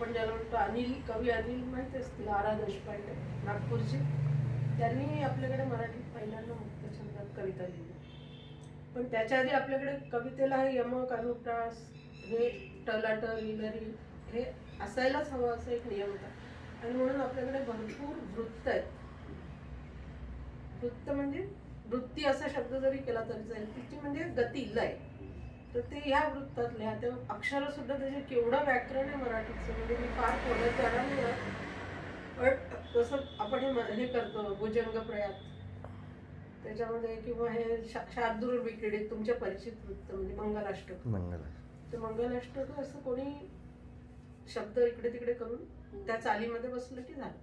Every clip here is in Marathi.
आपण ज्याला म्हणतो अनिल कवी अनिल माहिती असतील आरा देशपांडे नागपूरचे, त्यांनी आपल्याकडे मराठीत पहिल्यांदा मुक्तछंदात कविता लिहिली. पण त्याच्या आधी आपल्याकडे कवितेला हे यमक अनुप्रास हे टलाटर इलरी हे असायलाच हवं असा एक नियम होता. आणि म्हणून आपल्याकडे भरपूर वृत्त आहेत. वृत्त म्हणजे वृत्ती असा शब्द जरी केला तरी जाईल, तिची म्हणजे गती लय. तर ते ह्या वृत्तात लिहा. ते अक्षर सुद्धा त्याचे केवढं व्याकरण आहे मराठीचं, म्हणजे मी फार थोडं जाणार नाही. पण जसं आपण हे करतो भुजंग प्रयात त्याच्यामध्ये, किंवा हे शार्दूल विक्रीडित तुमच्या परिचित वृत्त म्हणजे मंगलाष्टक. तर मंगलाष्टक असं कोणी शब्द इकडे तिकडे करून त्या चालीमध्ये बसलं की झालं.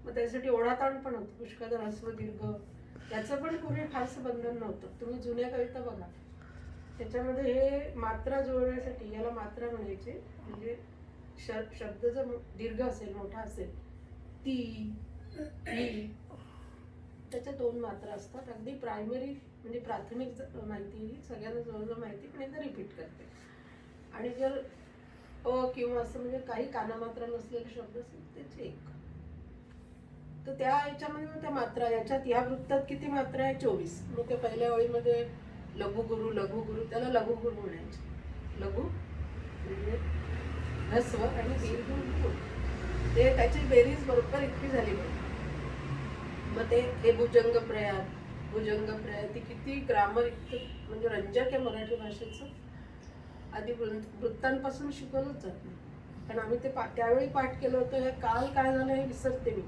मग त्यासाठी ओढाताण पण होतं. पुष्कळ ह्रस्व दीर्घ याचं पण पूर्वी फारसं बंधन नव्हतं. तुम्ही जुन्या कविता बघा, त्याच्यामध्ये हे मात्रा जुळवण्यासाठी याला मात्रा म्हणायचे. म्हणजे शब्द जर दीर्घ असेल मोठा असेल ती ही त्याच्या 2 मात्रा असतात. अगदी प्रायमरी म्हणजे प्राथमिक माहिती सगळ्यांना जवळजवळ माहिती, पण एकदा रिपीट करते. आणि जर अ किंवा असं म्हणजे काही कानामात्रा नसलेले शब्द असतील त्याचे 1. तर त्या याच्यामध्ये त्या मात्रा याच्यात ह्या वृत्तात किती मात्रा आहे? 24. मग ते पहिल्या ओळीमध्ये लघुगुरु लघुगुरु त्याला लघुगुरु म्हणायचे. लघु म्हणजे ह्रस्व आणि दीर्घ गुरु, ते त्याची बेरीज बरोबर इतकी झाली पाहिजे. मग ते हे भुजंग प्रयात ती किती ग्रामर इतकं म्हणजे रंजक आहे मराठी भाषेचं. आधी वृत्तांपासून शिकवलंच जात नाही. कारण आम्ही ते त्यावेळी पाठ केलं होतं. हे काल काय झालं हे विसरते मी,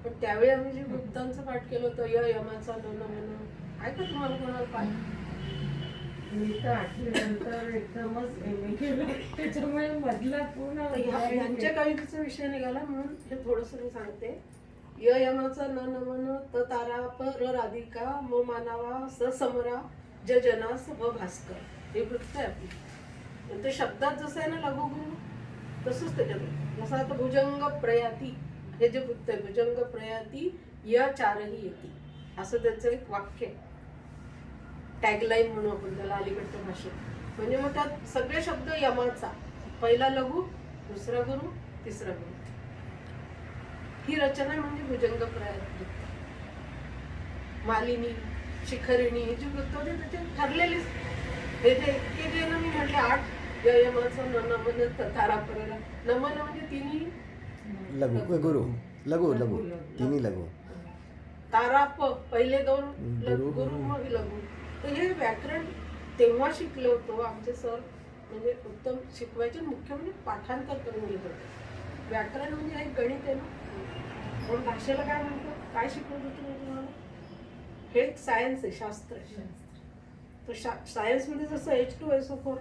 पण त्यावेळी आम्ही जे वृत्तांचं पाठ केलं होतं यमाचा न आहे का तुम्हाला कोणाला पाठ? मी तर 8वी नंतर एकदमच एम.ए. केलं, त्याच्यामुळे मधला पूर्ण यांच्या कवितेचा विषय निघाला म्हणून हे थोडंसं मी सांगते. यमाचा न नमन त तारा प र राधिका म मानावा स समरा ज जना स भ भास्कर हे वृत्त आहे आपली. ते शब्दात जसं आहे ना लघुगुरु, तसंच त्याच्यात जसं आता भुजंग प्रयाती हे जे वृत्त आहे, भुजंग प्रयाती य चारही येती असं त्याचं एक वाक्य आहे. टॅगलाईन म्हणू आपण त्याला अलीकडच्या भाषेत. म्हणजे मग त्यात सगळे शब्द यमाचा, पहिला लघु, दुसरा गुरु, तिसरा गुरु. ही रचना म्हणजे भुजंग प्रयात. मालिनी शिखरिणी ही जी वृत्त होती त्याचे ठरलेलीच. हे जे इतके जे ना मी म्हटले 8 यमाचं नमन तारापरेला. नमन म्हणजे तिन्ही लघु गुरु लघु लघु तिन्ही लघु. ताराप पहिले 2 गुरु मग लघु. तर हे व्याकरण तेव्हा शिकलो होतो आमचे सर, म्हणजे उत्तम शिकवायचे. मुख्य म्हणजे पाठांतर करून घेत होते. व्याकरण म्हणजे एक गणित आहे ना, म्हणून भाषेला काय म्हणतो, काय शिकवत होतो तुम्हाला? हे एक सायन्स आहे, शास्त्र आहे. तर सायन्समध्ये जसं H2SO4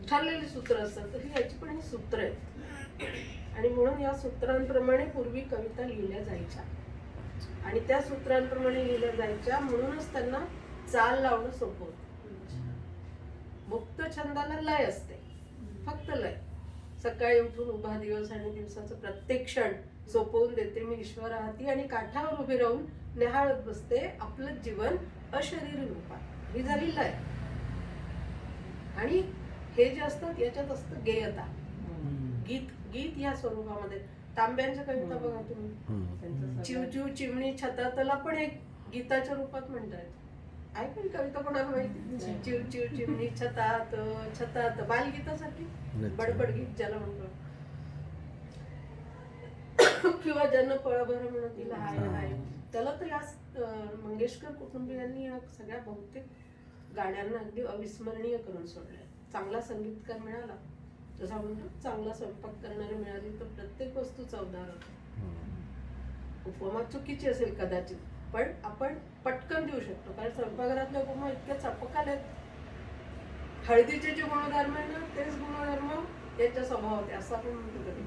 ठरलेली सूत्र असतात, तर याची पण ही सूत्र आहेत. आणि म्हणून या सूत्रांप्रमाणे पूर्वी कविता लिहिल्या जायच्या. आणि त्या सूत्रांप्रमाणे लिहिल्या जायच्या म्हणूनच त्यांना चाल लावणं सोपं होतं. मुक्त छंदाला लय असते, फक्त लय. सकाळी उठून उभा दिवस आणि दिवसाचं प्रत्येक क्षण सोपवून देते मी ईश्वर हाती, आणि काठावर उभी राहून निहाळत बसते आपलं जीवन अशरीर रूपात. ही झाली लय. आणि हे जे असतात याच्यात असतं गेयता, गीत या स्वरूपामध्ये. तांब्यांच्या कविता बघा तुम्ही, चिवचिव चिमणी छतातला पण एक गीताच्या रूपात म्हणतात. ऐकून कविता कोणाला माहिती? चिवचिव चिमणी छतात छतात, बालगीतासाठी बडबड गीत ज्याला म्हणतो. किंवा जन पळभर म्हणून तिला हाय हाय, त्याला तर या मंगेशकर कुटुंबियांनी या सगळ्या बहुतेक गाण्यांना अगदी अविस्मरणीय करून सोडलंय. चांगला संगीतकार मिळाला, जसा म्हणतो चांगला स्वयंपाक करणारी मिळाली तर प्रत्येक वस्तू चवदार होते. उपमा चुकीची असेल कदाचित, पण आपण पटकन देऊ शकतो. कारण स्वयंपाकघरातल्या उपमा इतक्या चपकाल आहेत. हळदीचे जे गुणधर्म आहे ना, तेच गुणधर्म याच्या स्वभावात आहे असं आपण म्हणतो कधी.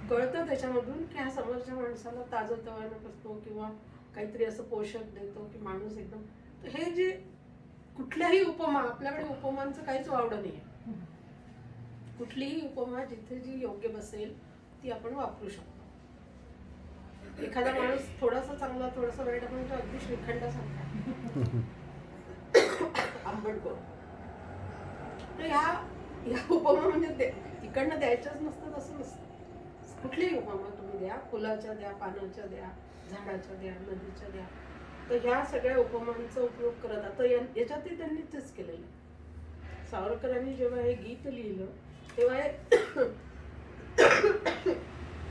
कळतं त्याच्यामधून की हा समोरच्या माणसाला ताजंतवानं करतो किंवा काहीतरी असं पोषक देतो की माणूस एकदम. तर हे जे कुठल्याही उपमा, आपल्याकडे उपमांचं काहीच वावडं नाही आहे. कुठलीही उपमा जिथे जी योग्य बसेल ती आपण वापरू शकतो. एखादा माणूस थोडासा चांगला थोडासा वाईट, आपण तो अगदी श्रीखंडासारखा आंबट गोड. तर ह्या उपमा म्हणजे तिकडनं द्यायच्याच नसतात असं नसतं. कुठलीही उपमा तुम्ही द्या, फुलाच्या द्या, पानाच्या द्या, झाडाच्या द्या, नदीच्या द्या. तर ह्या सगळ्या उपमांचा उपयोग करत आता याच्यातही त्यांनी तेच केलेलं. सावरकरांनी जेव्हा हे गीत लिहिलं तेव्हा हे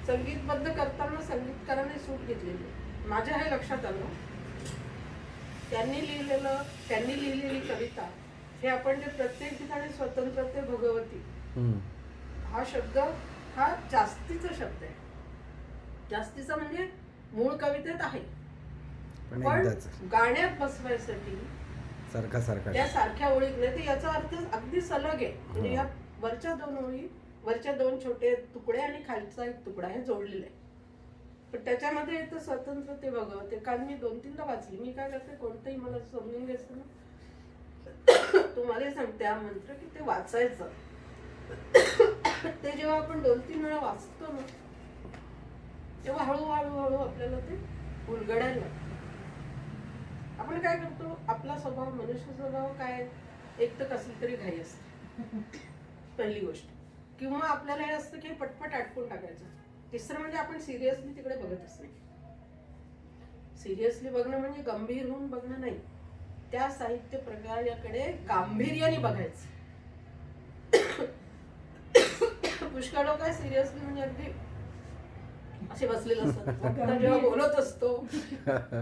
संगीतबद्ध करताना संगीतकाराने सूट घेतलेली. माझ्या हे लक्षात आलं, त्यांनी लिहिलेली कविता हे आपण जे प्रत्येक ठिकाणी स्वतंत्र ते भगवती हा शब्द हा जास्तीचा शब्द आहे. जास्तीचा म्हणजे मूळ कवितेत आहे, पण पण एकदाच गाण्यात बसवायसाठी सारखा त्या सारख्या ओळीत नाही. तर याचा अर्थ अगदी सलग आहे. म्हणजे ह्या वरच्या दोन ओळी, वरच्या दोन छोटे तुकडे आणि खालचा एक तुकडा हे जोडलेले आहे. पण त्याच्यामध्ये येतं स्वतंत्र ते भगवते. काल मी 2-3दा वाचली. मी काय करते, कोणतंही मला समजून घ्यायचं ना, तुम्हाला सांगते हा मंत्र की ते वाचायचं. ते जेव्हा आपण 2-3 वेळा वाचतो ना, तेव्हा हळूहळू आपल्याला ते उलगडायला लागतं. आपण काय करतो, आपला स्वभाव, मनुष्य स्वभाव काय, एक तर कसली तरी घाई असते पहिली गोष्ट, किंवा आपल्याला हे असतं की पटपट आटपून टाकायचं. तिसरं म्हणजे आपण सिरियसली तिकडे बघतच नाही. सिरियसली बघणं म्हणजे गंभीर होऊन बघणं नाही, त्या साहित्य प्रकाराकडे गांभीर्याने बघायचं. पुष्कळ लोक काय सिरियसली म्हणजे अगदी असे बसलेले असतात. वक्ता जेव्हा बोलत असतो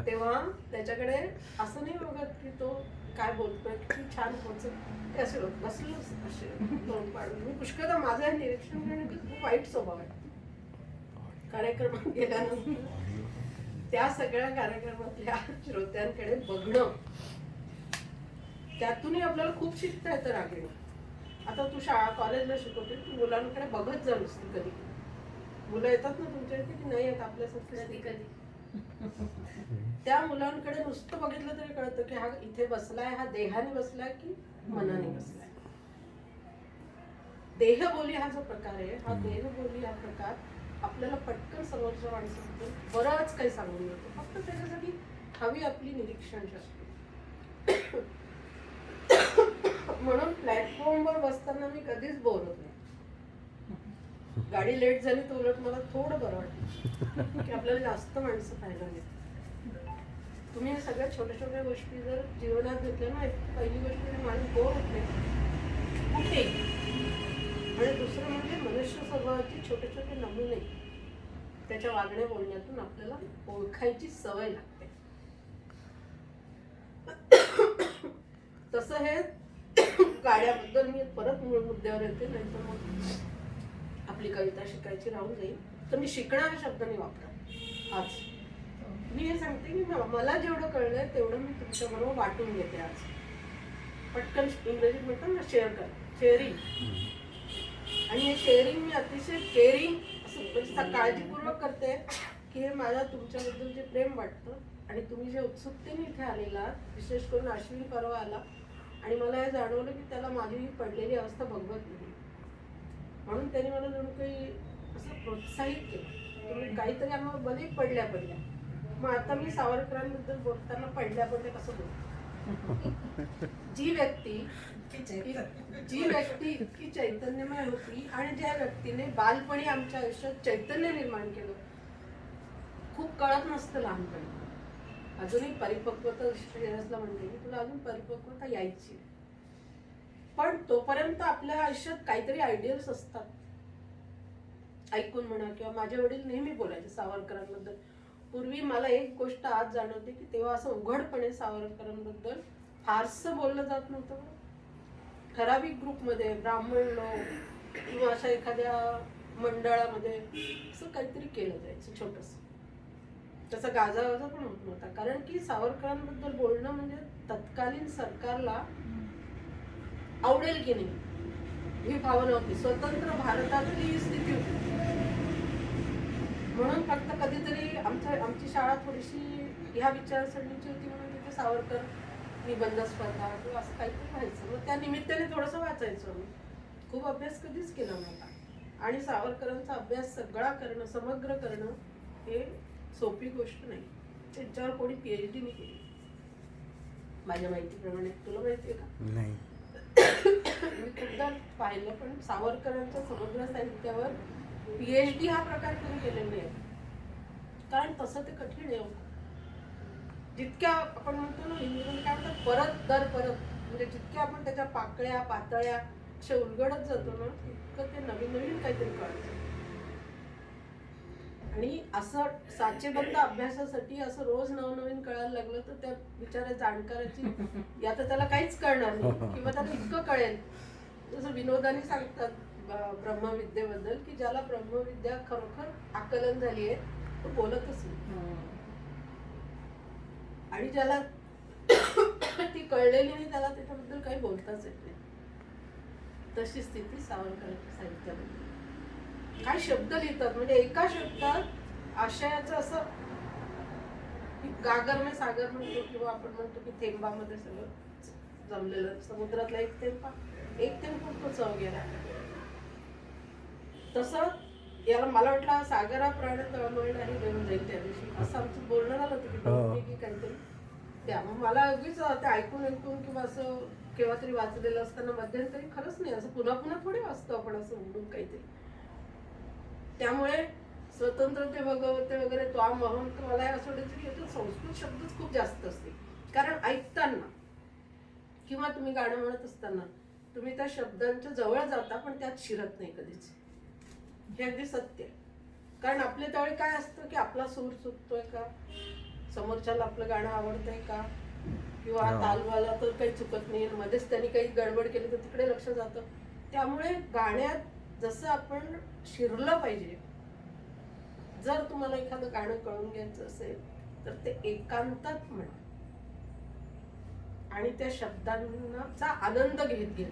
तेव्हा त्याच्याकडे असं नाही बघत की तो काय बोलतोय, किती छान पोचत, ते असे बसले असे तोंड पाडून. मी पुष्कळदा माझं हे निरीक्षण करणे की खूप वाईट स्वभाव आहे. कार्यक्रमात गेल्यानंतर त्या सगळ्या कार्यक्रमातल्या श्रोत्यांकडे बघणं, त्यातूनही आपल्याला खूप शिकता येतं रागेणं. आता तू शाळा कॉलेजला शिकवते, तू मुलांकडे बघत जा नुसती. कधी मुलं येतात ना तुमच्या इथे की नाही येत आपल्यासाठी, कधी त्या मुलांकडे नुसतं बघितलं तरी कळतं की हा इथे बसलाय, हा देहाने बसलाय की मनाने बसलाय. देहबोली हा जो प्रकार आहे, हा देहबोली हा प्रकार आपल्याला पटकन समोरच्या माणसाबद्दल बरंच काही सांगून येतो. फक्त त्याच्यासाठी हवी आपली निरीक्षण शक्ती. म्हणून प्लॅटफॉर्मवर बसताना मी कधीच बोर होत नाही. गाडी लेट झाली तर उलट मला थोडं बरं वाटतं की आपल्याला जास्त माणसं पाहायला मिळतात. तुम्ही या सगळ्या छोट्या छोट्या गोष्टी जर जीवनात घेतल्या ना, पहिली गोष्ट म्हणजे माणूस बोर होत नाही कुठे, आणि दुसरं म्हणजे मनुष्य स्वभावाची छोटे छोटे नमुने त्याच्या वागण्या बोलण्यातून आपल्याला ओळखायची सवय लागते. तसं हे गाड्याबद्दल मी परत मूळ मुद्द्यावर येते, नाही तर मग आपली कविता शिकायची राहून जाईल. तर मी शिकणं हा शब्द नाही वापरत आज. मी हे सांगते की मला जेवढं कळलंय तेवढं मी तुमच्याबरोबर वाटून घेते आज. पटकन इंग्रजीत म्हणतात ना शेअर कर, शेअरिंग. आणि हे शेअरिंग मी अतिशय केअरिंग असं म्हणजे काळजीपूर्वक करते की हे मला तुमच्याबद्दल जे प्रेम वाटतं आणि तुम्ही जे उत्सुकतेने इथे आलेला, विशेष करून अश्विन परवा आला आणि मला हे जाणवलं की त्याला माझी ही पडलेली अवस्था बघवत नाही, म्हणून त्याने मला जणू काही असं प्रोत्साहित केलं. तुम्ही काहीतरी आम्हाला भले पडल्या. मग आता मी सावरकरांबद्दल बोलताना पडल्या कसं बोलतो. जी व्यक्ती इतकी चैतन्यमय होती आणि ज्या व्यक्तीने बालपणी आमच्या आयुष्यात चैतन्य निर्माण केलं, खूप कळत नसतं लहानपणी, अजूनही परिपक्वता श्रेयसला म्हणते की तुला अजून परिपक्वता यायची, पण तोपर्यंत आपल्या आयुष्यात काहीतरी आयडियल्स असतात. ऐकून म्हणा, किंवा माझे वडील नेहमी बोलायचे सावरकरांबद्दल. पूर्वी मला एक गोष्ट आज जाणवते की तेव्हा असं उघडपणे सावरकरांबद्दल फारसं बोललं जात नव्हतं. ठराविक ग्रुपमध्ये ब्राह्मण लोक किंवा अशा एखाद्या मंडळामध्ये असं काहीतरी केलं जायचं छोटंसं. त्याचा गाजावाजा पण होत नव्हता, कारण की सावरकरांबद्दल बोलणं म्हणजे तत्कालीन सरकारला आवडेल की नाही ही भावना होती. स्वतंत्र भारतातली ही स्थिती होती. म्हणून फक्त कधीतरी आमची शाळा थोडीशी ह्या विचारसरणीची होती म्हणून तिथे सावरकर निबंध स्पर्धा किंवा असं काहीतरी व्हायचं. मग त्या निमित्ताने थोडंसं वाचायचो आम्ही. खूप अभ्यास कधीच केला नव्हता. आणि सावरकरांचा अभ्यास सगळा करणं, समग्र करणं हे सोपी गोष्ट नाही. त्यांच्यावर कोणी PhD नाही केली माझ्या माहितीप्रमाणे. तुला माहिती आहे का? नाही. मी खूपदा पाहिलं, पण सावरकरांच्या समुद्र साहित्यावर PhD हा प्रकार करून केलेली आहे. कारण तसं ते कठीण आहे. जितक्या आपण म्हणतो ना हिंदीमध्ये काय म्हणतात, परत दर परत, म्हणजे जितक्या आपण त्याच्या पाकळ्या पातळ्या अशा उलगडत जातो ना, तितकं ते नवीन नवीन काहीतरी कळतं. आणि असं साचेबंद अभ्यासासाठी असं रोज नवनवीन कळायला लागलं तर त्या बिचाऱ्या जाणकाराची या तर त्याला काहीच कळणार नाही किंवा त्याला इतकं कळेल. जसं विनोदाने सांगतात ब्रह्मविद्येबद्दल की ज्याला ब्रह्मविद्या खरोखर आकलन झाली आहे तो बोलतच नाही, आणि ज्याला ती कळलेली नाही त्याला त्याच्याबद्दल काही बोलताच येत नाही. तशी स्थिती सावरकरांच्या साहित्यामध्ये. काय शब्द लिहितात, म्हणजे एका शब्दात आशयाचं असं गागर में सागर म्हणतो किंवा आपण म्हणतो की थेंबामध्ये सगळं जमलेलं. समुद्रातला एक थेंब खूप चव गेला. तसं याला मला वाटलं सागरा प्राण तळमळ नाही देऊन जाईल त्या दिवशी असं आमचं बोलणं झालं होतं की काहीतरी त्या. मग मला अगदीच ते ऐकून किंवा असं केव्हा तरी वाचलेलं असताना मध्यंतरी खरंच नाही असं पुन्हा पुन्हा थोडी वाचतो आपण असं उडून काहीतरी. त्यामुळे स्वतंत्रते भगवते वगैरे तो महंत मला असं वाटायचं की याच्यात संस्कृत शब्दच खूप जास्त असते. कारण ऐकताना किंवा तुम्ही गाणं म्हणत असताना तुम्ही त्या शब्दांच्या जवळ जाता पण त्यात शिरत नाही कधीच. हे अगदी सत्य आहे. कारण आपल्या त्यावेळी काय असतं की आपला सूर चुकतोय का, समोरच्याला आपलं गाणं आवडतंय का, किंवा तालवाला तर काही चुकत नाही, मध्येच त्यांनी काही गडबड केली तर तिकडे लक्ष जातं. त्यामुळे गाण्यात जसं आपण शिरलं पाहिजे. जर तुम्हाला एखादं गाणं कळून घ्यायचं असेल तर ते एकांतात म्हणा आणि त्या शब्दांचा आनंद घेत घेत,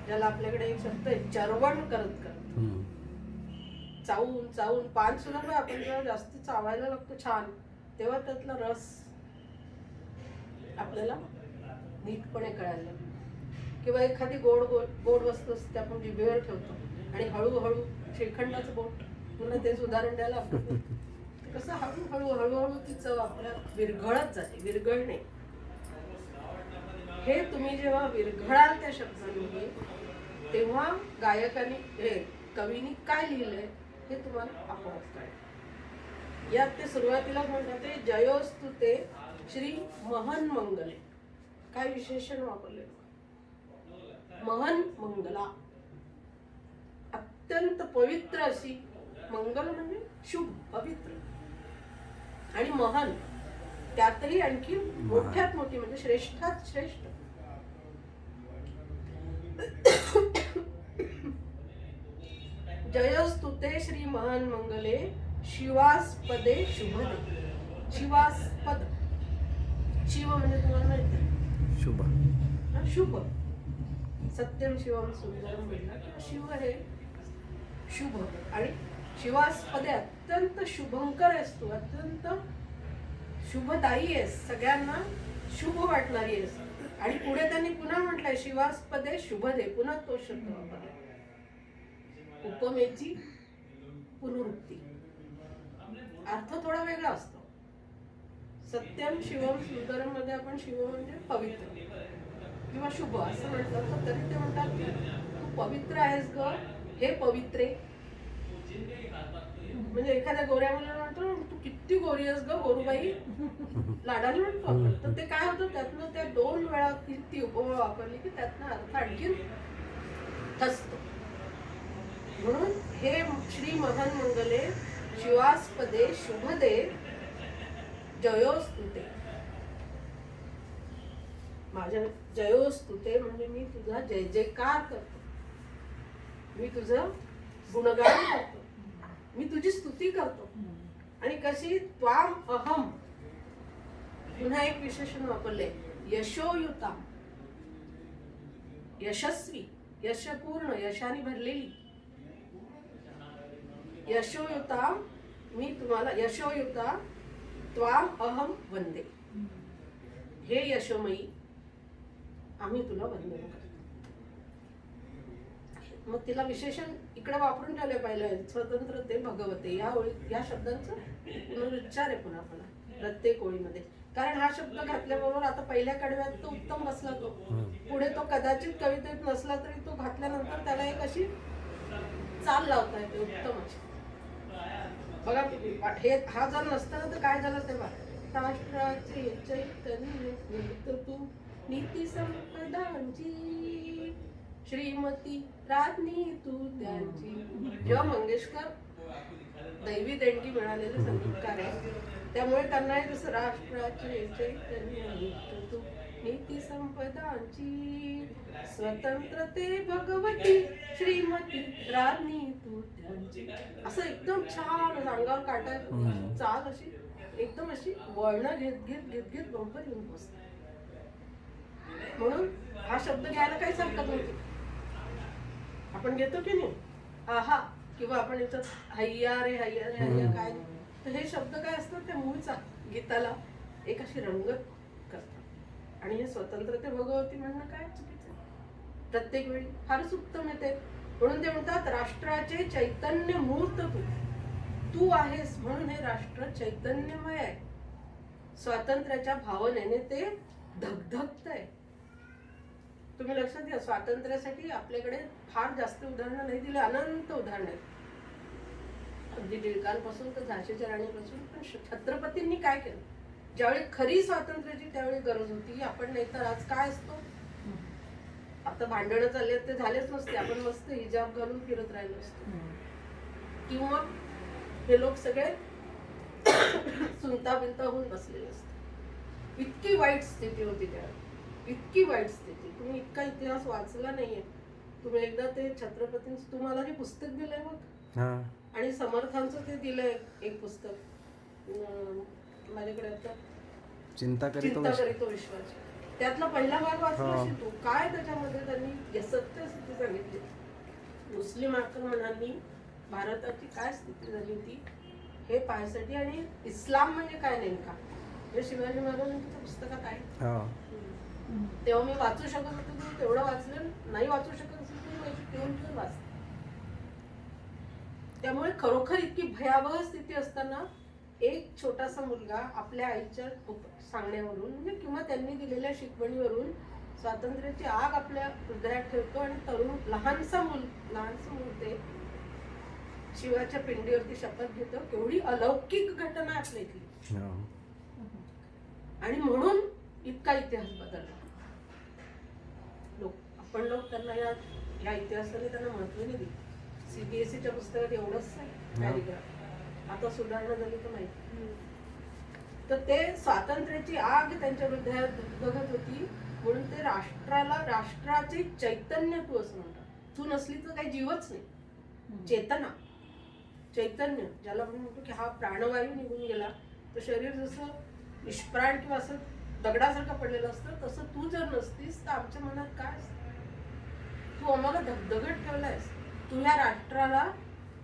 ज्याला आपल्याकडे एक शब्द आहे चरवण करत करत, चावून चावून. पान सुद्धा आपण जेव्हा जास्त चावायला लागतो छान, तेव्हा त्यातला रस आपल्याला नीटपणे कळायला लागतो. किंवा एखादी गोड गोड वस्तू असते आपण जिभेवर ठेवतो आणि हळूहळू श्रीखंडाचं बोट, पुन्हा तेच उदाहरण द्यायला आपण कसं हळूहळू हळूहळू ती चव आपल्या विरघळत जाते. विरघळणे हे तुम्ही जेव्हा विरघळाल त्या शब्दांमध्ये, तेव्हा गायकाने हे कवीनी काय लिहिलंय हे तुम्हाला आपोआप कळेल. यात ते सुरुवातीला म्हणतात ते जयोस्तुते श्री महन मंगले. काय विशेषण वापरले, महन मंगला, अत्यंत पवित्र अशी. मंगल म्हणजे शुभ पवित्र, आणि महन त्यातही आणखी मोठ्यात मोठी म्हणजे श्रेष्ठात श्रेष्ठ. जयस्तुते श्री महन मंगले शिवास्पदे शुभदे. शिवास्पद, शिव म्हणजे तुम्हाला माहिती शुभ, शुभ. सत्यम शिवम सुंदरम म्हणलं, शिव हे शुभ, आणि शिवास्पदे अत्यंत शुभंकर आहेस तू, अत्यंत शुभदायी आहेस, सगळ्यांना शुभ वाटणारी आहेस. आणि पुढे त्यांनी पुन्हा म्हटलंय शिवास्पदे शुभदे, पुन्हा तो शब्द वापरला. उपमेची पुनरुक्ती, अर्थ थोडा वेगळा असतो. सत्यम शिवम सुंदरम मध्ये आपण शिव म्हणजे पवित्र किंवा शुभ असं म्हटलं तर तरी ते म्हणतात की तू पवित्र आहेस ग, हे पवित्रे. म्हणजे एखाद्या गोऱ्या मुलाला म्हणतो तू किती गोरी आहेस ग गोरूबाई, लाडाने म्हणतो आपण. तर ते काय होतं, त्यातनं त्या 2 वेळा ती उपमा वापरली की त्यातनं अर्थ आणखी ठसतो. म्हणून हे श्री महन मंगले शिवास्पदे शुभदे जयोस्तुते. माझ्या जयोस्तुते म्हणजे मी तुझा जय जयकार करतो, मी तुझं गुणगान करतो, मी तुझी स्तुती करतो. आणि कशी त्वाम अहम, पुन्हा एक विशेषण वापरले, यशोयुता, यशस्वी, यशपूर्ण, यशाने भरलेली. यशोयुता, मी तुम्हाला यशोयुता त्वाम अहम वंदे, हे यशोमयी आम्ही तुला वंदन करतो. मग तिला विशेषण इकडे वापरून ठेवले पाहिजे, स्वतंत्रते भगवते. या शब्दांचा पुनरुच्चार आहे पुन्हा पुन्हा प्रत्येक ओळीमध्ये. कारण हा शब्द घातल्याबरोबर आता पहिल्या कडव्यात तो उत्तम बसला, तो पुढे पुढे तो कदाचित कवितेत नसला तरी तो घातल्यानंतर त्याला एक अशी चाल लावता येते उत्तम अशी. बघा हे हा जर नसता तर काय झालं तेव्हा राष्ट्राचे चैतन्य मूर्त तू नीती संपदांची श्रीमती राज्ञी तू त्यांची. जेव्हा मंगेशकर दैवी देणगी मिळालेले संगीतकार आहे त्यामुळे त्यांना हे जसं राष्ट्राचे चैतन्य मूर्त तू नीती संपदांची स्वतंत्रते भगवती श्रीमती राज्ञी तू त्यांची असं एकदम छान अंगावर काटा चाल अशी एकदम अशी वळणं घेत घेत घेत घेत बरोबर येऊन पोचते. म्हणून हा शब्द घ्यायला काहीच हरकत नव्हती. आपण घेतो की नाही आहा किंवा आपण याच्यात हैया रे हैया रे हैया काय तर हे शब्द काय असतात त्या मूळचा गीताला एक अशी रंगत करतात. आणि हे स्वतंत्रते भगवती म्हणणं काय चुकीचं आहे. प्रत्येक वेळी फारच उत्तम येते. म्हणून ते म्हणतात राष्ट्राचे चैतन्य मूर्त तू आहेस म्हणून हे राष्ट्र चैतन्यमय आहे. स्वातंत्र्याच्या भावनेने ते धगधगत आहे. तुम्ही लक्षात घ्या स्वातंत्र्यासाठी आपल्याकडे फार जास्त उदाहरणं नाही दिली अनंत उदाहरणं आहेत. अगदी टिळकांपासून तर झाशीच्या राणीपासून. पण छत्रपतींनी काय केलं ज्यावेळी खरी स्वातंत्र्याची त्यावेळी गरज होती. आपण नाही तर आज काय असतो आता भांडणं चालले ते झालेच नसते. आपण मस्त हिजाब घालून फिरत राहिलो असतो. किंवा हे लोक सगळे सुनता बिनता होऊन बसलेले असते. इतकी वाईट स्थिती होती त्यावेळी इतकी वाईट स्थिती. तुम्ही इतका इतिहास वाचला नाहीये. तुम्ही एकदा ते छत्रपतींचं तुम्हाला जे पुस्तक दिलंय मग आणि समर्थांचं ते दिलंय एक पुस्तक माझ्याकडे आता चिंता करीतो विश्वास त्यातला पहिला भाग वाचला असेल तू. काय त्याच्यामध्ये त्यांनी सत्य स्थिती सांगितली. मुस्लिम आक्रमणांनी भारताची काय स्थिती झाली होती हे पाहण्यासाठी आणि इस्लाम म्हणजे काय नेमका हे शिवाजी महाराजांच्या पुस्तकात आहे. तेव्हा मी वाचू शकत होते तुम्ही तेवढं वाचलं नाही वाचू शकत असेल तुम्ही ठेवून वाचते. त्यामुळे खरोखर इतकी भयावह स्थिती असताना एक छोटासा मुलगा आपल्या आईच्या सांगण्यावरून म्हणजे किंवा त्यांनी दिलेल्या शिकवणीवरून स्वातंत्र्याची आग आपल्या हृदयात ठेवतो आणि तरुण लहानसा मूल ते शिवाच्या पिंडीवरती शपथ घेतो. केवढी अलौकिक घटना आपल्या इथली. आणि म्हणून इतका इतिहास बदलला. आपण लोक त्यांना या इतिहासाने त्यांना महत्व नाही दिले. CBSEच्या पुस्तकात एवढंच पॅरेग्राफ. आता सुधारणा झाली तर माहिती. तर ते स्वातंत्र्याची आग त्यांच्या हृदयात धगधगत होती म्हणून ते राष्ट्राचे चैतन्य तू असं म्हणतात. तू नसली तर काही जीवच नाही. चेतना चैतन्य ज्याला आपण म्हणतो की हा प्राणवायू निघून गेला तर शरीर जसं निष्प्राण किंवा असं दगडासारखं पडलेलं असतं तसं तू जर नसतीस तर आमच्या मनात काय असतं. तू आम्हाला धगधगत ठेवलायस. तू ह्या राष्ट्राला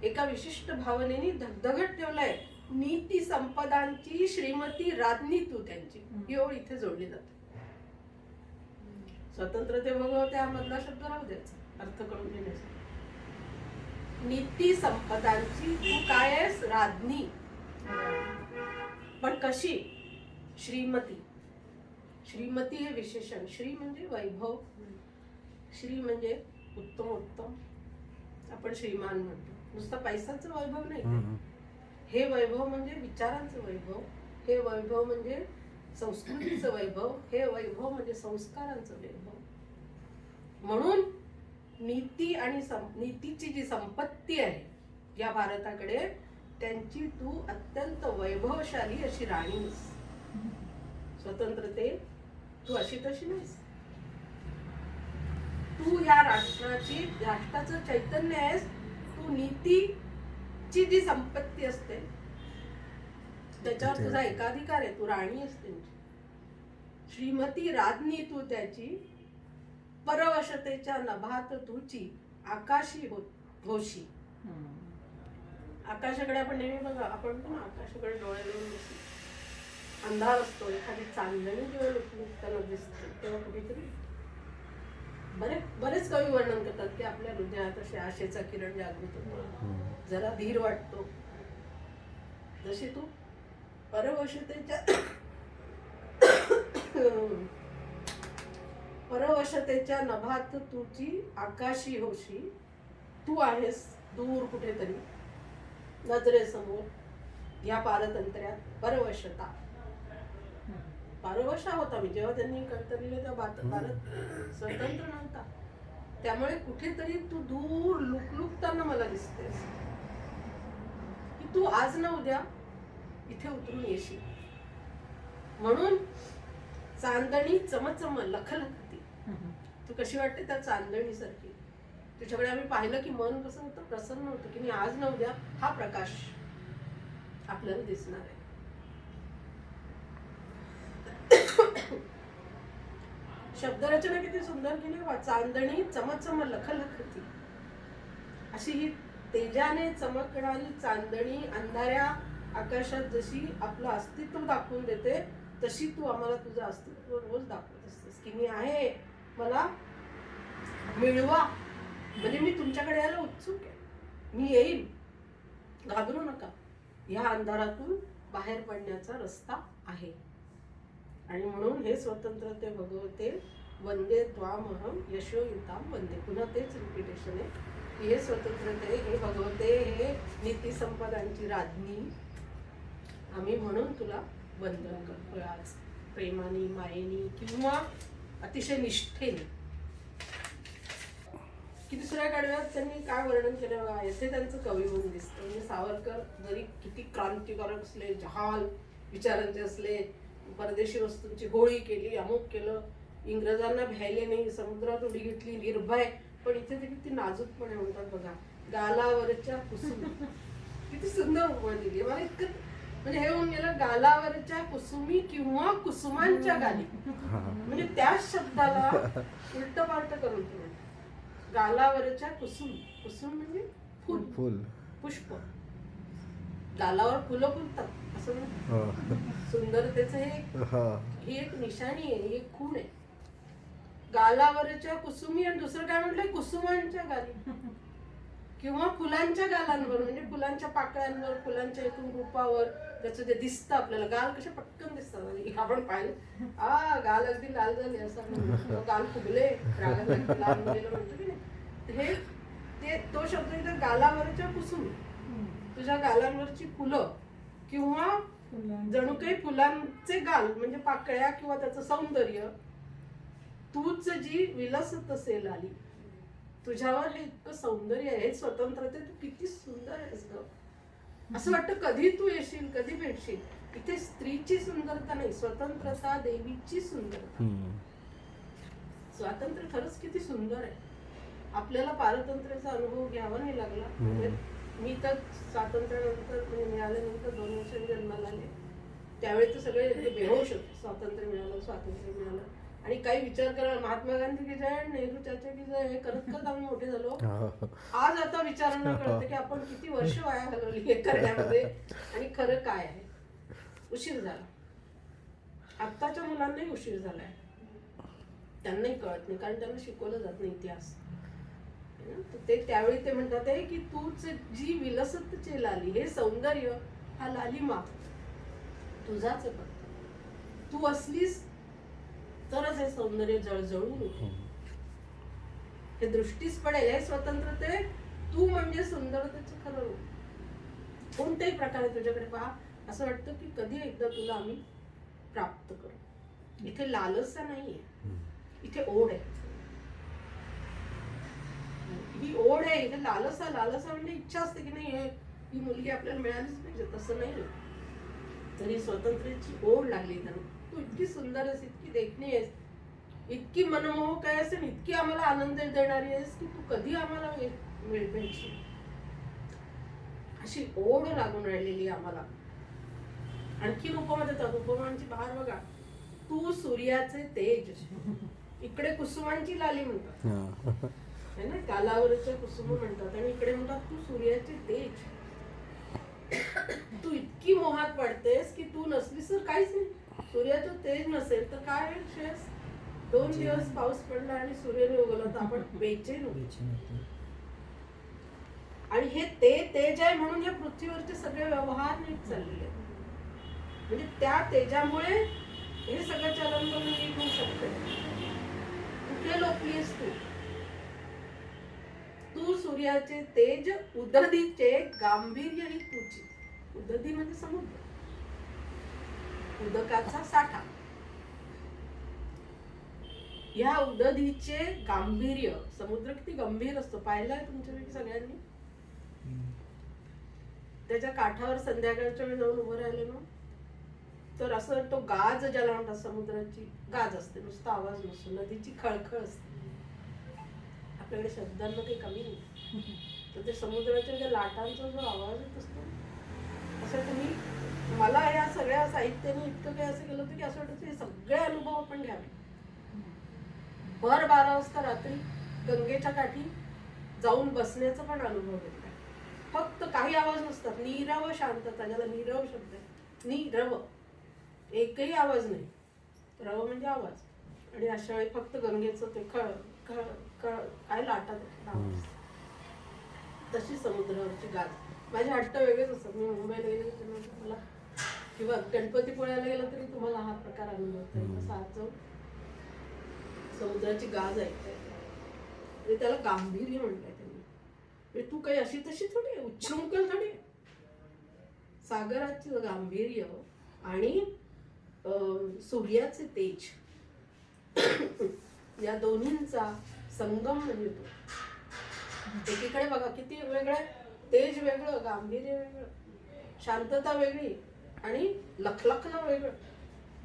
एका विशिष्ट भावनेने धगधगत ठेवलंय. नीती संपदांची श्रीमती राज्ञी तू त्यांची ही ओळ इथे जोडली जाते. स्वतंत्रते भगवते हा मधला शब्द राहू द्यायचा अर्थ करून घेण्यासाठी. नीती संपदांची तू काय आहेस राज्ञी. पण कशी श्रीमती. श्रीमती हे विशेषण. श्री म्हणजे वैभव. श्री म्हणजे उत्तम उत्तम. आपण श्रीमान म्हणतो. नुसतं पैशाचं वैभव नाही. हे वैभव म्हणजे विचारांचं वैभव. हे वैभव म्हणजे संस्कृतीचं वैभव. हे वैभव म्हणजे संस्कारांचं वैभव. म्हणून नीती आणि नीतीची जी संपत्ती आहे या भारताकडे त्यांची तू अत्यंत वैभवशाली अशी राणी आहेस. स्वतंत्रते तू अशी तशी नाहीस. तू या राष्ट्राचं चैतन्य आहेस. तू नीतीची जी संपत्ती असते त्याच्यावर तुझा एकाधिकार आहे. तू राणी आहेस त्यांची. श्रीमती राज्ञी तू त्याची. परवशतेच्या नभात तुची आकाशी होशी. आकाशाकडे आपण नेहमी बघा आपण आकाशाकडे डोळे लावून बसतो. अंधार असतो. एखादी चांदणी जेव्हा निघताना दिसते तेव्हा कुठेतरी बरेच कवी वर्णन करतात की आपल्या हृदयात असे आशेचा किरण जागृत होतो. जरा धीर वाटतो. जशी तू परवशतेच्या नभात तुझी आकाशी होशी, तू आहेस दूर कुठेतरी नजरेसमोर या पारतंत्र्यात परवशता. पारवशा होता मी जेव्हा त्यांनी कविता लिहिली तेव्हा भारत स्वतंत्र नव्हता. त्यामुळे कुठेतरी तू दूर लुकलुकताना मला दिसतेस की तू आज ना उद्या इथे उतरून येशील. म्हणून चांदणी चमचम लखलखती. तू कशी वाटते त्या चांदणी सारखी. तुझ्याकडे आम्ही पाहिलं की मन कसं होतं, प्रसन्न होतं की मी आज ना उद्या हा प्रकाश आपल्याला दिसणार आहे. शब्दरचना किती सुंदर केली बा. चांदणी चमचम लखलखती. अशी ही तेजाने चमकणारी चांदणी अंधाऱ्या आकाशात जशी आपलं अस्तित्व दाखवून देते, तशी तू आम्हाला तुझं अस्तित्व रोज दाखवत असतेस की मी आहे, मला मिळवा. म्हणजे मी तुमच्याकडे यायला उत्सुक आहे, मी येईल, घाबरू नका. या अंधारातून बाहेर पडण्याचा रस्ता आहे. आणि म्हणून हे स्वतंत्रते भगवते वंदे त्वामहं यशोयुताम वंदे. पुन्हा तेच रिपिटेशन आहे की हे स्वतंत्रते, हे भगवते, हे नीती संपदांची राज्ञी, आम्ही म्हणून तुला वंदन करतोय आज प्रेमाने, मायेनी किंवा अतिशय निष्ठेने. की दुसऱ्या कडव्यात त्यांनी काय वर्णन केलं बघा. येथे त्यांचं कवी म्हणून दिसतं. म्हणजे सावरकर जरी किती क्रांतिकारक असले, जहाल विचारांचे असले, परदेशी वस्तूंची होळी केली, अमुक केलं, इंग्रजांना भ्यायले नाही, समुद्रात उडी घेतली निर्भय, पण इथे ते किती नाजूकपणे म्हणतात बघा. गालावरच्या कुसुम. किती सुंदर उपमा दिली मला. इतकं म्हणजे हे होऊन गेलं, गालावरच्या कुसुमी किंवा कुसुमांच्या गाली. म्हणजे त्याच शब्दाला उलट पालट करून ठेवलं. गालावरच्या कुसुम. कुसुम म्हणजे फुल, फुल, पुष्प. गालावर फुलं फुलतात असं म्हणजे सुंदरतेचं ही एक निशाणी आहे, ही एक खूण आहे. गालावरच्या कुसुमी. आणि दुसरं काय म्हटलंय, कुसुमांच्या गाली किंवा फुलांच्या गालांवर. म्हणजे फुलांच्या पाकळ्यांवर, फुलांच्या एकूण रूपावर त्याचं जे दिसतं आपल्याला. गाल कसे पटकन दिसतात आपण पाहिलं, गाल अगदी लाल झाले असं, गाल फुगले, रागात लाल झालेलं म्हणतो की नाही. हे तो शब्द इथं गालावरच्या कुसुमी. तुझ्या गालांवरची फुलं किंवा जणू काही फुलांचे गाल म्हणजे पाकळ्या किंवा त्याचं सौंदर्य. तूच जी विलसत असेल आली. तुझ्यावर हे इतकं सौंदर्य आहे, हे स्वतंत्रते, तू किती सुंदर आहेस ग. असं वाटतं कधी तू येशील, कधी भेटशील. इथे स्त्रीची सुंदरता नाही, स्वतंत्रता देवीची सुंदरता. स्वातंत्र्य खरंच किती सुंदर आहे. आपल्याला पारतंत्र्याचा अनुभव घ्यावा नाही लागला. म्हणजे मी तर स्वातंत्र्यानंतर म्हणजे मिळाल्यानंतर 2 वर्षांनी जन्माला आले. त्यावेळी तर सगळे बेहोश होते. स्वातंत्र्य मिळालं, स्वातंत्र्य मिळालं. आणि काही विचार करा, महात्मा गांधी की जय, नेहरू चाचा की जय, हे करत करत आम्ही मोठे झालो. आज आता विचारांना कळतं की आपण किती वर्ष वाया घालवली हे करण्यामध्ये आणि खरं काय आहे. उशीर झाला. आत्ताच्या मुलांनाही उशीर झालाय. त्यांनाही कळत नाही, कारण त्यांना शिकवलं जात नाही इतिहास. ते त्यावेळी ते म्हणतात आहे की तूच जी विलसतचे लाली. हे सौंदर्य हा लालिमा तुझाच आहे. तू असलीस तरच हे सौंदर्य जळजळून उठे. हे दृष्टीस पडेल. हे स्वतंत्रते तू म्हणजे सुंदरतेचं खरं रूप. कोणत्याही प्रकारे तुझ्याकडे पहा, असं वाटतं की कधी एकदा तुला आम्ही प्राप्त करू. इथे लालसा नाहीये, इथे ओढ आहे. ही ओढ आहे. इथे लालसा. लालसा म्हणजे इच्छा असते की नाही ही मुलगी आपल्याला मिळालीच पाहिजे, तसं नाही. तरी स्वतंत्र्याची ओढ लागली त्यांना. तू इतकी सुंदर आहेस, इतकी देखणी आहेस, इतकी मनमोहक आहेस आणि इतकी आम्हाला आनंद देणारी आहेस की तू कधी आम्हाला भेटशील. अशी ओढ लागून राहिलेली आम्हाला. आणखी उपमा देतात. उपमांची बहार बघा. तू सूर्याचे तेज. इकडे कुसुमांची लाली म्हणतात है ना, गालावरच्या कुसुम म्हणतात. आणि इकडे म्हणतात तू सूर्याचे तेज. तू इतकी मोहात पडतेस की तू नसलीस तर काहीच नाही. सूर्याचं तेज नसेल तर काय शेस. 2 दिवस पाऊस पडला आणि सूर्याने उगवला तर आपण बेचैन होतो. आणि हे तेज आहे म्हणून या पृथ्वीवरचे सगळे व्यवहार नीट चाललेले आहेत. म्हणजे त्या तेजामुळे हे सगळं चलन नीट होऊ शकतं. कुठे लोकलीस तू? तू सूर्याचे तेज, उदधीचे गांभीर्य ही तुझी. उदधी म्हणजे समुद्र, उदकाचा साठा. या उदधीचे गांभीर्य, समुद्र किती गंभीर असतो पाहिलाय तुमच्यापैकी सगळ्यांनी? त्याच्या काठावर संध्याकाळच्या वेळी जाऊन उभं राहिले ना, तर असं तो गाज ज्याला म्हणतात, समुद्राची गाज असते, नुसता आवाज नसतो, नदीची खळखळ असते. आपल्याकडे शब्दांना काही कमी नाही, तर ते समुद्राच्या ज्या लाटांचा जो आवाज येत असतो, असं तुम्ही, मला या सगळ्या साहित्याने इतकं काही असं केलं होतं की असं वाटतं हे सगळे अनुभव आपण घ्यावे. भर 12 वाजता रात्री गंगेच्या काठी जाऊन बसण्याचा पण अनुभव घेतला. फक्त काही आवाज नसतात, नीरव शांतता, ज्याला नीरव शब्द आहे, नीरव, एकही आवाज नाही. रव म्हणजे आवाज. आणि अशा वेळी फक्त गंगेचं ते खळ खळ खळ काय लाटात आवाज. तशी समुद्रावरची गाज. माझे हट्ट वेगळेच असतात. मी मुंबईला गेले तर मला, किंवा गणपतीपुळ्याला गेलं तरी तुम्हाला हा प्रकार अनुभवता येईल. असं आत जाऊन समुद्राची गाज ऐकताय, म्हणजे त्याला गांभीर्य म्हणताय त्यांनी. म्हणजे तू काही अशी तशी थोडी आहे, उच्छृंखल थोडी आहे. सागराचे गांभीर्य आणि सूर्याचे तेज या दोन्हींचा संगम म्हणजे तो. एकीकडे बघा किती वेगळं, तेज वेगळं, गांभीर्य वेगळं, शांतता वेगळी आणि लखलखणं वेगळं.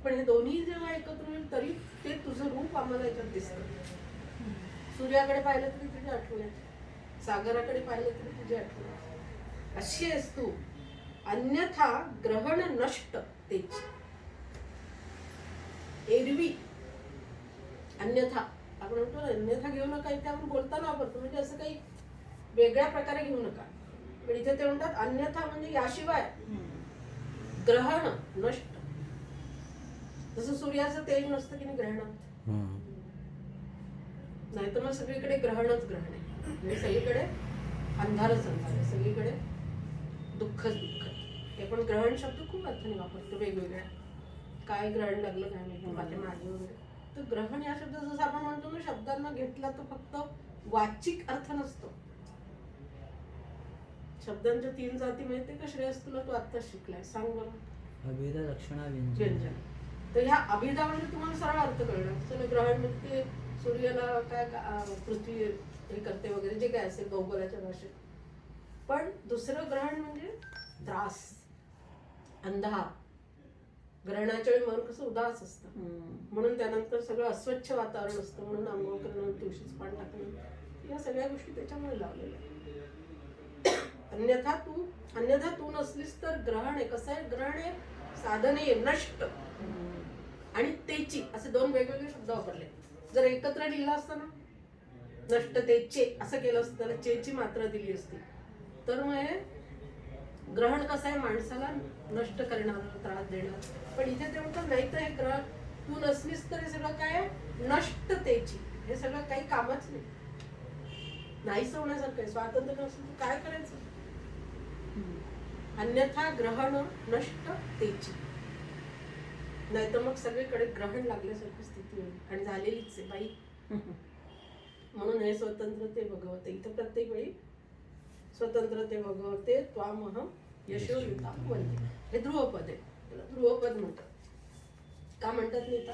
पण हे दोन्ही जेव्हा एकत्र होईल तरी ते तुझं रूप आम्हाला याच्यात दिसतं. सूर्याकडे पाहिलं तरी तुझी आठवण आहे, सागराकडे पाहिलं तरी तुझी आठवण आहे. अशी आहेस तू. अन्यथा ग्रहण नष्ट तेच. एरवी अन्यथा आपण म्हणतो ना, अन्यथा घेऊ नका, इथे आपण बोलताना वापरतो, म्हणजे असं काही वेगळ्या प्रकारे घेऊ नका. पण इथे ते म्हणतात अन्यथा म्हणजे याशिवाय ग्रहण नष्ट. जसं सूर्याचं तेज नसतं की नाही ग्रहणात, नाही तर मग सगळीकडे ग्रहणच ग्रहण आहे. म्हणजे सगळीकडे अंधारच अंधार आहे, सगळीकडे दुःखच दुःख. हे पण ग्रहण शब्द खूप अर्थाने वापरतो वेगवेगळ्या. काय ग्रहण लागलं काय माहिती, माझ्या मागे वगैरे. तर ग्रहण या शब्द जसं आपण म्हणतो ना, शब्दांना घेतला तो फक्त वाचिक अर्थ नसतो. शब्दांच्या 3 जाती माहिती का श्रेयस तुला? तू आत्ताच शिकलाय, सांग बरं. अभिधा, लक्षणा, व्यंजन. तर ह्या अभिधा म्हणजे तुम्हाला सरळ अर्थ कळणार. चला ग्रहण म्हणजे सूर्याला काय पृथ्वी हे करते वगैरे, जे काय असेल भौगोलाच्या भाषेत. पण दुसरं ग्रहण म्हणजे त्रास, अंधार. ग्रहणाच्या वेळी मन कसं उदास असतं, म्हणून त्यानंतर सगळं अस्वच्छ वातावरण असतं, म्हणून आंघोळ करणं, तुळशीचं पान टाकणं, या सगळ्या गोष्टी त्याच्यामुळे लावलेल्या. अन्यथा तू नसलीस तर ग्रहण आहे. कसं आहे ग्रहण? आहे साधन आहे नष्ट आणि तेची, असे 2 वेगवेगळे शब्द वापरले. जर एकत्र लिहिलं असतं ना, नष्ट तेचे असं केलं असतं, त्याला चेची मात्रा दिली असती, तर मग हे ग्रहण कसं आहे, माणसाला नष्ट करणार, त्रास देणार. पण इथे ते म्हणतात नाही, तर हे ग्रहण तू नसलीस तर हे सगळं काय नष्ट तेची, हे सगळं काही कामच नाही, नाहीच होण्यासारखं आहे. स्वातंत्र्य नसेल तर काय करायचं? अन्यथा ग्रहण नष्ट तेची, नाही तर मग सगळीकडे ग्रहण लागल्यासारखी स्थिती होईल, आणि झालेलीच आहे बाई. म्हणून हे स्वतंत्र ते भगवते. इथं प्रत्येक वेळी स्वतंत्र ते भगवते त्वामहं यशोयुता वंदे. हे ध्रुवपद आहे, त्याला ध्रुवपद म्हणतात. का म्हणतात नीता?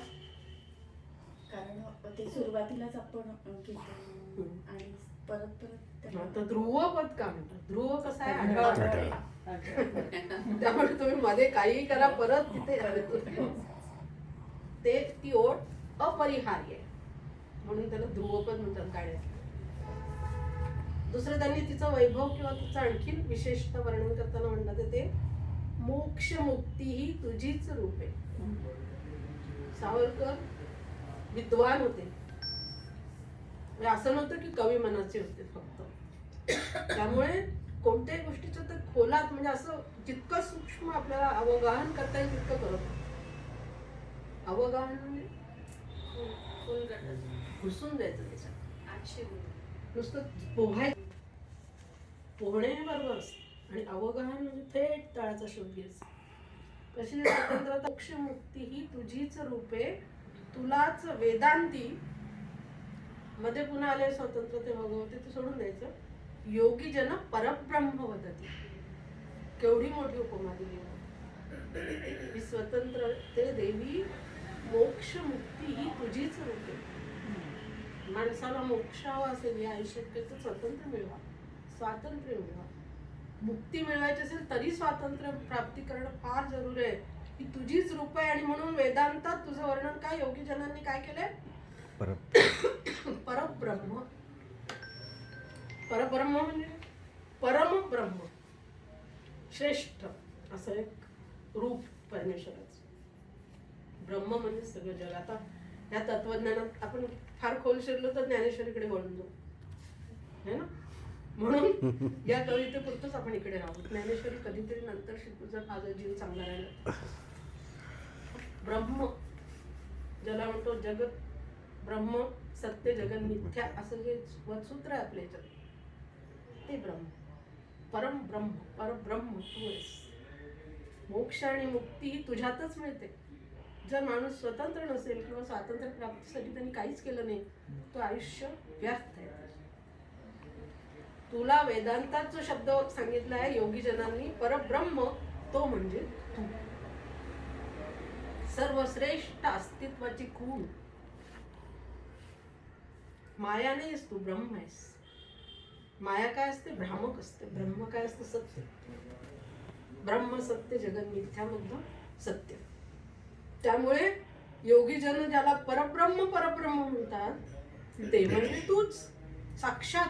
कारण ते सुरुवातीलाच आपण घेतो आणि परत आता ध्रुवपद का म्हणतात? ध्रुव कसा आहे, आढळ. त्यामुळे तुम्ही मध्ये काही करा, परत तिथे ते ती ओढ अपरिहार्य आहे, म्हणून त्याला ध्रुवपद म्हणतात गाण्यात. दुसरं त्यांनी तिचं वैभव किंवा तिचं आणखीन विशेषता वर्णन करताना म्हणतात ते मोक्ष मुक्ती ही तुझीच रूप आहे. सावरकर विद्वान होते, असं नव्हतं की कवी मनाचे होते फक्त. त्यामुळे कोणत्याही गोष्टीचं तर खोलात, म्हणजे असं जितकं सूक्ष्म आपल्याला अवगाहन करता येईल तितकं करत. अवगाहन म्हणजे घुसून जायचं त्याच्यात, नुसतं पोहणे बरोबर असतं, आणि अवगाहन म्हणजे थेट तळाचा शोध घ्यायचा. कशी स्वतंत्रता मोक्ष मुक्ती ही तुझीच रूपे, तुलाच वेदांती मध्ये पुन्हा आले स्वतंत्र ते भगवते ते सोडून द्यायचं. योगी जन परब्रह्म वदती. केवढी मोठी उपमा दिली ही स्वतंत्र ते देवी मोक्ष मुक्ती ही तुझीच रूपे. माणसाला मोक्ष हवा असेल या आयुष्यात तर स्वतंत्र मिळवा, स्वातंत्र्य मिळवा. मुक्ती मिळवायची असेल तरी स्वातंत्र्य प्राप्ती करणं फार जरुरी आहे. ही तुझीच रूप आहे. आणि म्हणून वेदांतात तुझं वर्णन काय योगी जनांनी काय केलंय? परब्रह्म. परब्रह्म म्हणजे परम ब्रह्म, श्रेष्ठ असं एक रूप परमेश्वराचं. ब्रह्म म्हणजे सगळं जग. आता या तत्वज्ञानात आपण फार खोल शिरलो तर ज्ञानेश्वरीकडे वळून जाऊ है ना. म्हणून या कवितेपुरतच आपण इकडे राहू. ज्ञानेश्वरी कधीतरी नंतर शिकू जर माझा जीव चांगला राहिला. ब्रह्म ज्याला म्हणतो जगत ब्रह्म सत्य जगन मिथ्या असं जे सूत्र आहे आपल्या याच्यात ते ब्रह्म. परम ब्रह्म परब्रह्म तू आहेस. मोक्ष आणि मुक्ती ही तुझ्यातच मिळते. जर माणूस स्वतंत्र नसेल किंवा स्वातंत्र्य प्राप्तीसाठी त्यांनी काहीच केलं नाही तो आयुष्य व्यर्थ आहे. तुला वेदांतात जो शब्द सांगितला आहे योगीजनांनी परब्रह्म तो म्हणजे तू. सर्वश्रेष्ठ अस्तित्वाची खूण. माया नाहीस तू, ब्रह्म आहेस. माया काय असते? भ्रामक असते. ब्रह्म काय असते? सत्य. ब्रह्म सत्य जगन मिथ्यामधलं सत्य. त्यामुळे योगीजन ज्याला परब्रह्म परब्रह्म म्हणतात ते म्हणजे तूच साक्षात.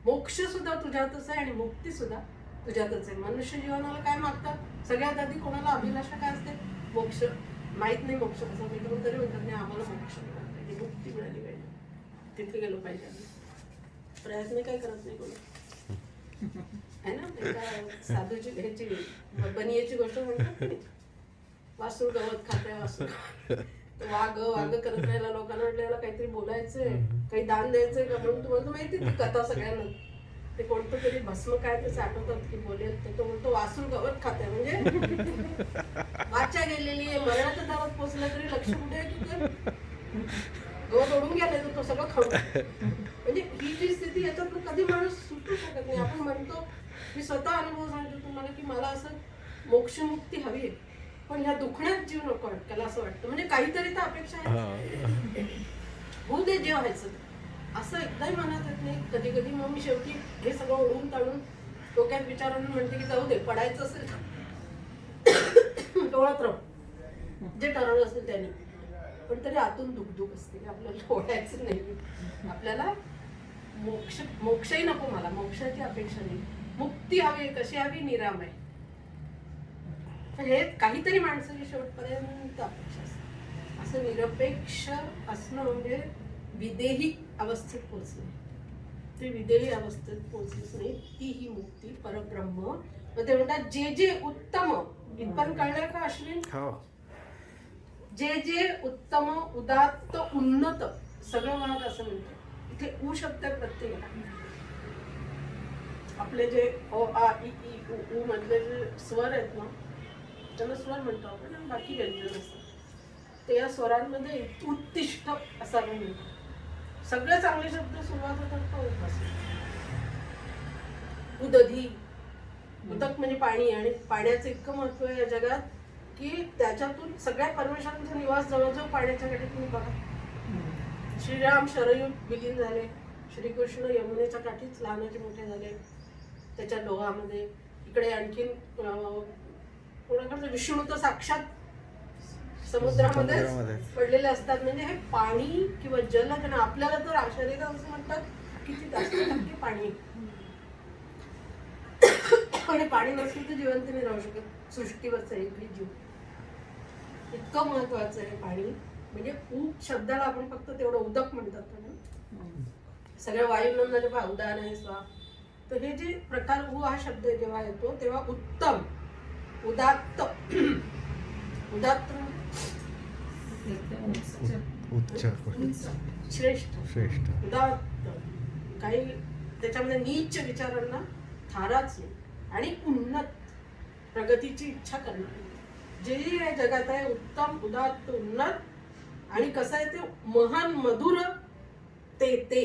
मोक्ष सुद्धा तुझ्यातच आहे आणि मुक्ती सुद्धा तुझ्यातच आहे. मनुष्य जीवनाला काय मागतात? सगळ्यात आधी कोणाला अभिलाषा काय असते? मोक्ष. माहित नाही मोक्ष कसा मिळतो तरी म्हणतात नाही आम्हाला मोक्ष मिळाला पाहिजे, मुक्ती मिळाली पाहिजे, तिथे गेलो पाहिजे. प्रयत्न काय करत नाही कोणी है ना. एका साधूची ह्याची बनियाची गोष्ट म्हणतात वासूळ गवत खाते वासूळ वाघ वाघ करत राहिला. लोकांना वाटलं याला काहीतरी बोलायचंय, काही दान द्यायचंय का म्हणून तुम्हाला माहिती ती कथा सगळ्यांना. ते कोणतं तरी भस्म काय त्याचं आठवतात की बोलेल तर तो म्हणतो वासूळ गवत खाते म्हणजे वाचा गेलेली आहे, मरणाच्या दारात पोचला तरी लक्ष कुठे आहे तुझं? गवत ओढून गेले तर तो सगळं खाऊ. म्हणजे ही जी स्थिती याच्यात कधी माणूस सुटू शकत नाही. आपण म्हणतो, मी स्वतः अनुभव सांगतो तुम्हाला की मला असं मोक्षमुक्ती हवी आहे पण ह्या दुखण्यात जीव नको अटकायला असं वाटतं. म्हणजे काहीतरी तर अपेक्षा आहे. होऊ दे जे व्हायचं असं एकदाही मनात येत नाही. कधी कधी मग मी शेवटी हे सगळं ओढून ताळून डोक्यात विचारून म्हणते की जाऊ दे, पडायचं असेल डोळ्यात राहू, जे ठरवलं असेल त्याने. पण तरी आतून दुखदुख असते की आपल्याला ओढायचं नाही. आपल्याला मोक्षही नको. मला मोक्षाची अपेक्षा नाही, मुक्ती हवी. कशी हवी? निरामय. हे काहीतरी माणसाची शेवटपर्यंत अपेक्षा असते. असं निरपेक्ष असणं म्हणजे विदेही अवस्थेत पोचणे. ते विदेही अवस्थेत पोचलीच नाही ती ही मुक्ती परब्रह्म. ते म्हणतात जे जे उत्तम. इथपर्यंत कळलं का अश्विन? जे जे उत्तम उदात्त उन्नत सगळं भाग असं म्हणतो. इथे उ शब्द प्रत्येक आपले जे अ आ इ ई उ मधले जे स्वर आहेत ना त्याला स्वर म्हणतो आपण. बाकी व्यंजन असतात ते या स्वरांमध्ये उत्तिष्ठ असा आपण म्हणतो. सगळे चांगले शब्द सुरुवात होतात उदधी. उदक म्हणजे पाणी. आणि पाण्याचं इतकं महत्व आहे या जगात की त्याच्यातून सगळ्या परमेश्वरांचा निवास जवळजवळ पाण्याच्या काठी. तुम्ही बघा श्रीराम शरयू विलीन झाले, श्रीकृष्ण यमुनेच्या काठीच लहानाचे मोठे झाले त्याच्या डोहामध्ये. इकडे आणखीन कोणाकडे विष्णू तर साक्षात समुद्रामध्ये पडलेले असतात. म्हणजे हे पाणी किंवा जल आपल्याला तर शरीरात असं म्हणतात किती टक्के पाणी. आणि पाणी नसलं तर जिवंत नाही राहू शकत सृष्टीवरचा एकही जीव. इतकं महत्वाचं आहे पाणी. म्हणजे उ शब्दाला आपण फक्त तेवढं उदक म्हणतात सगळ्या वायूंना म्हणजे उदाहरण आहे स्वा. तर हे जे प्रकार उ हा शब्द जेव्हा येतो तेव्हा उत्तम उदात्त. उदात्त श्रेष्ठ उदात्त. काही त्याच्यामध्ये नीच विचारांना थाराच नाही. आणि उन्नत प्रगतीची इच्छा करणार जे या जगात आहे उत्तम उदात्त उन्नत. आणि कसं आहे ते महान मधुर ते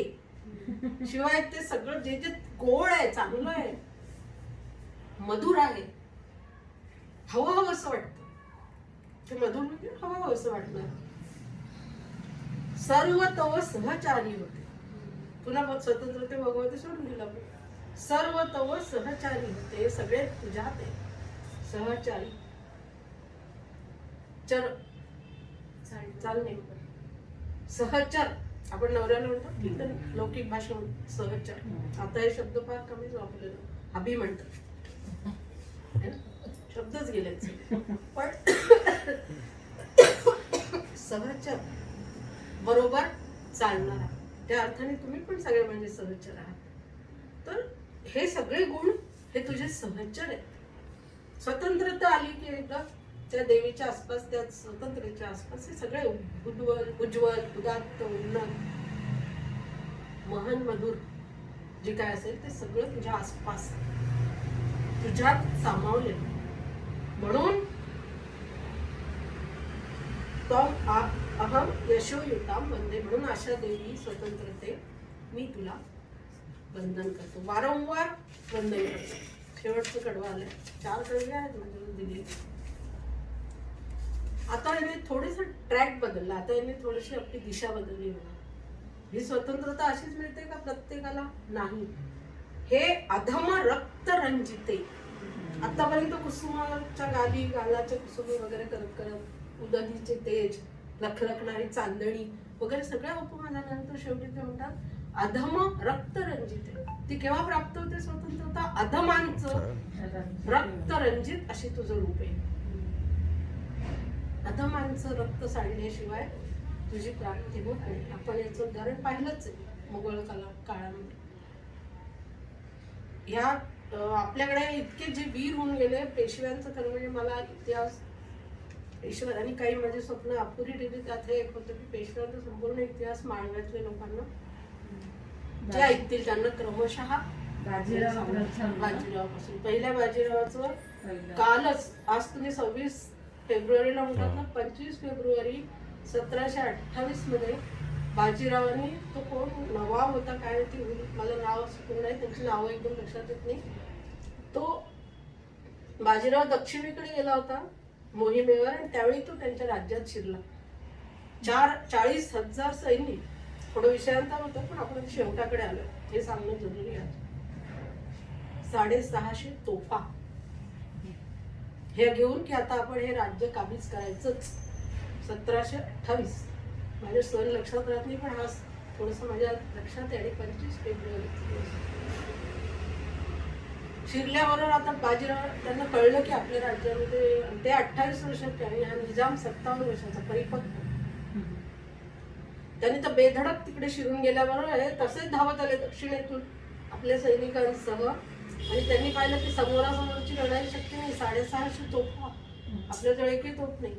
शिवाय ते सगळं जे जे गोड आहे, चांगलं आहे, मधुर आहे, हवं असं वाटतं. ते मधुर म्हणजे हवं असं वाटणार. सर्व तव सहचारी होते. पुन्हा मग स्वतंत्र ते भगवती सोडून दिला. सर्व तव सहचारी होते, सगळे तुझ्यात आहे. सहचारी चर चालणे, सहचर आपण नवऱ्याला म्हणतो ठीक आहे, लौकिक भाषेमध्ये सहचर. आता हे शब्द फार कमीच वापरले, अभि म्हणतात, है ना? शब्दच गेलेत सगळे. पण सहचर बरोबर चालणारा, त्या अर्थाने तुम्ही पण सगळे म्हणजे सहचर आहात. तर हे सगळे गुण हे तुझे सहचर आहेत. स्वतंत्रता आली की एकदा त्या देवीच्या आसपास, त्या स्वतंत्रतेच्या आसपास हे सगळे उज्ज्वल, उदात्त, उन्नत, महन, मधुर जे काय असेल ते सगळं तुझ्या आसपास, तुझ्यात सामावले. म्हणून अहम यशोयुताम वंदे, म्हणून अशा देवी स्वतंत्रते मी तुला वंदन करतो, वारंवार वंदन करतो. शेवटचं कडवं आलंय, 4 कडवे आहेत म्हणजे दिली. आता यांनी थोडेसा ट्रॅक बदलला, आता यांनी थोडीशी आपली दिशा बदलली. ही स्वतंत्रता अशीच मिळते का प्रत्येकाला? नाही. हे अधम रक्त रंजिते, आतापर्यंत कुसुमाच्या गालाचे कुसुमी वगैरे करत करत, उदधीचे तेज, लखलखणारी चांदणी वगैरे सगळ्या उपमा झाल्यानंतर शेवटी ते म्हणतात अधम रक्त रंजिते. ती केव्हा प्राप्त होते स्वतंत्रता? अधमांचं रक्त रंजित अशी तुझं रूप आहे. अधमांचं रक्त सांडल्याशिवाय तुझी प्राप्ती होत नाही. आपण याचं उदाहरण पाहिलंच आहे मुघल काळामध्ये. ह्या आपल्याकडे इतके जे वीर होऊन गेले पेशव्यांचं खरं म्हणजे मला इतिहास, पेशव्या आणि काही माझे स्वप्न अपुरी ठेवली. त्यात एक होतं की पेशव्यांचा संपूर्ण इतिहास माळव्यातल्या लोकांना जे ऐकतील त्यांना क्रमशः बाजीरावापासून, पहिल्या बाजीरावाचं कालच, आज तुम्ही 26 फेब्रुवारीला म्हणतात ना, 25 फेब्रुवारी 1728 मध्ये बाजीरावांनी, तो कोण नवाब होता काय ती मला नाव सुचून नाही, त्यांची नावं एकदम लक्षात येत नाही. तो बाजीराव दक्षिणेकडे गेला होता मोहिमेवर आणि त्यावेळी तो त्यांच्या राज्यात शिरला. 40,000 सैनिक, थोडं विषयांतर होतं पण आपण शेवटाकडे आलो हे सांगणं जरुरी आहे. 650 तोफा हे घेऊन की आता आपण हे राज्य काबीज करायचंच. 1728 माझ्या सण लक्षात राहत नाही पण हा थोडस माझ्या लक्षात आहे. आणि 25 फेब्रुवारी शिरल्याबरोबर आता बाजीराव त्यांना कळलं की आपल्या राज्यामध्ये, ते 28 वर्षाचे आणि हा निजाम 57 वर्षाचा परिपक्व. त्यांनी तर बेधडक तिकडे शिरून गेल्याबरोबर तसेच धावत आले दक्षिणेतून आपल्या सैनिकांसह. आणि त्यांनी पाहिलं की समोरासमोरची लढाई शक्य नाही. 650 तोफा, आपल्याजवळ एकही तोफ नाही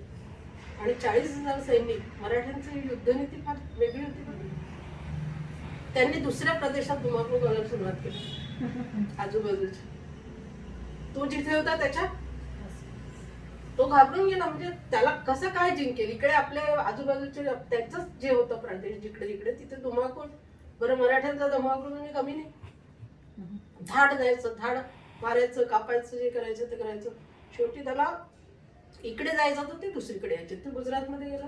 आणि 40,000 सैनिक. मराठ्यांची युद्धनीती फार वेगळी होती. त्यांनी दुसऱ्या प्रदेशात धुमाकूळ करायला सुरुवात केली आजूबाजूच्या. तो जिथे होता त्याच्या, तो घाबरून गेला. म्हणजे त्याला कसं काय जिंकेल? इकडे आपल्या आजूबाजूचे त्याच जे होतं प्रदेश जिकडे जिकडे तिथे धुमाकूळ. बरं मराठ्यांचा धुमाकूळ म्हणजे कमी नाही. धाड जायचं, धाड मारायचं, कापायचं, जे करायचं ते करायचं. शेवटी त्याला इकडे जायचं तर ते दुसरीकडे यायचे. ते गुजरातमध्ये गेला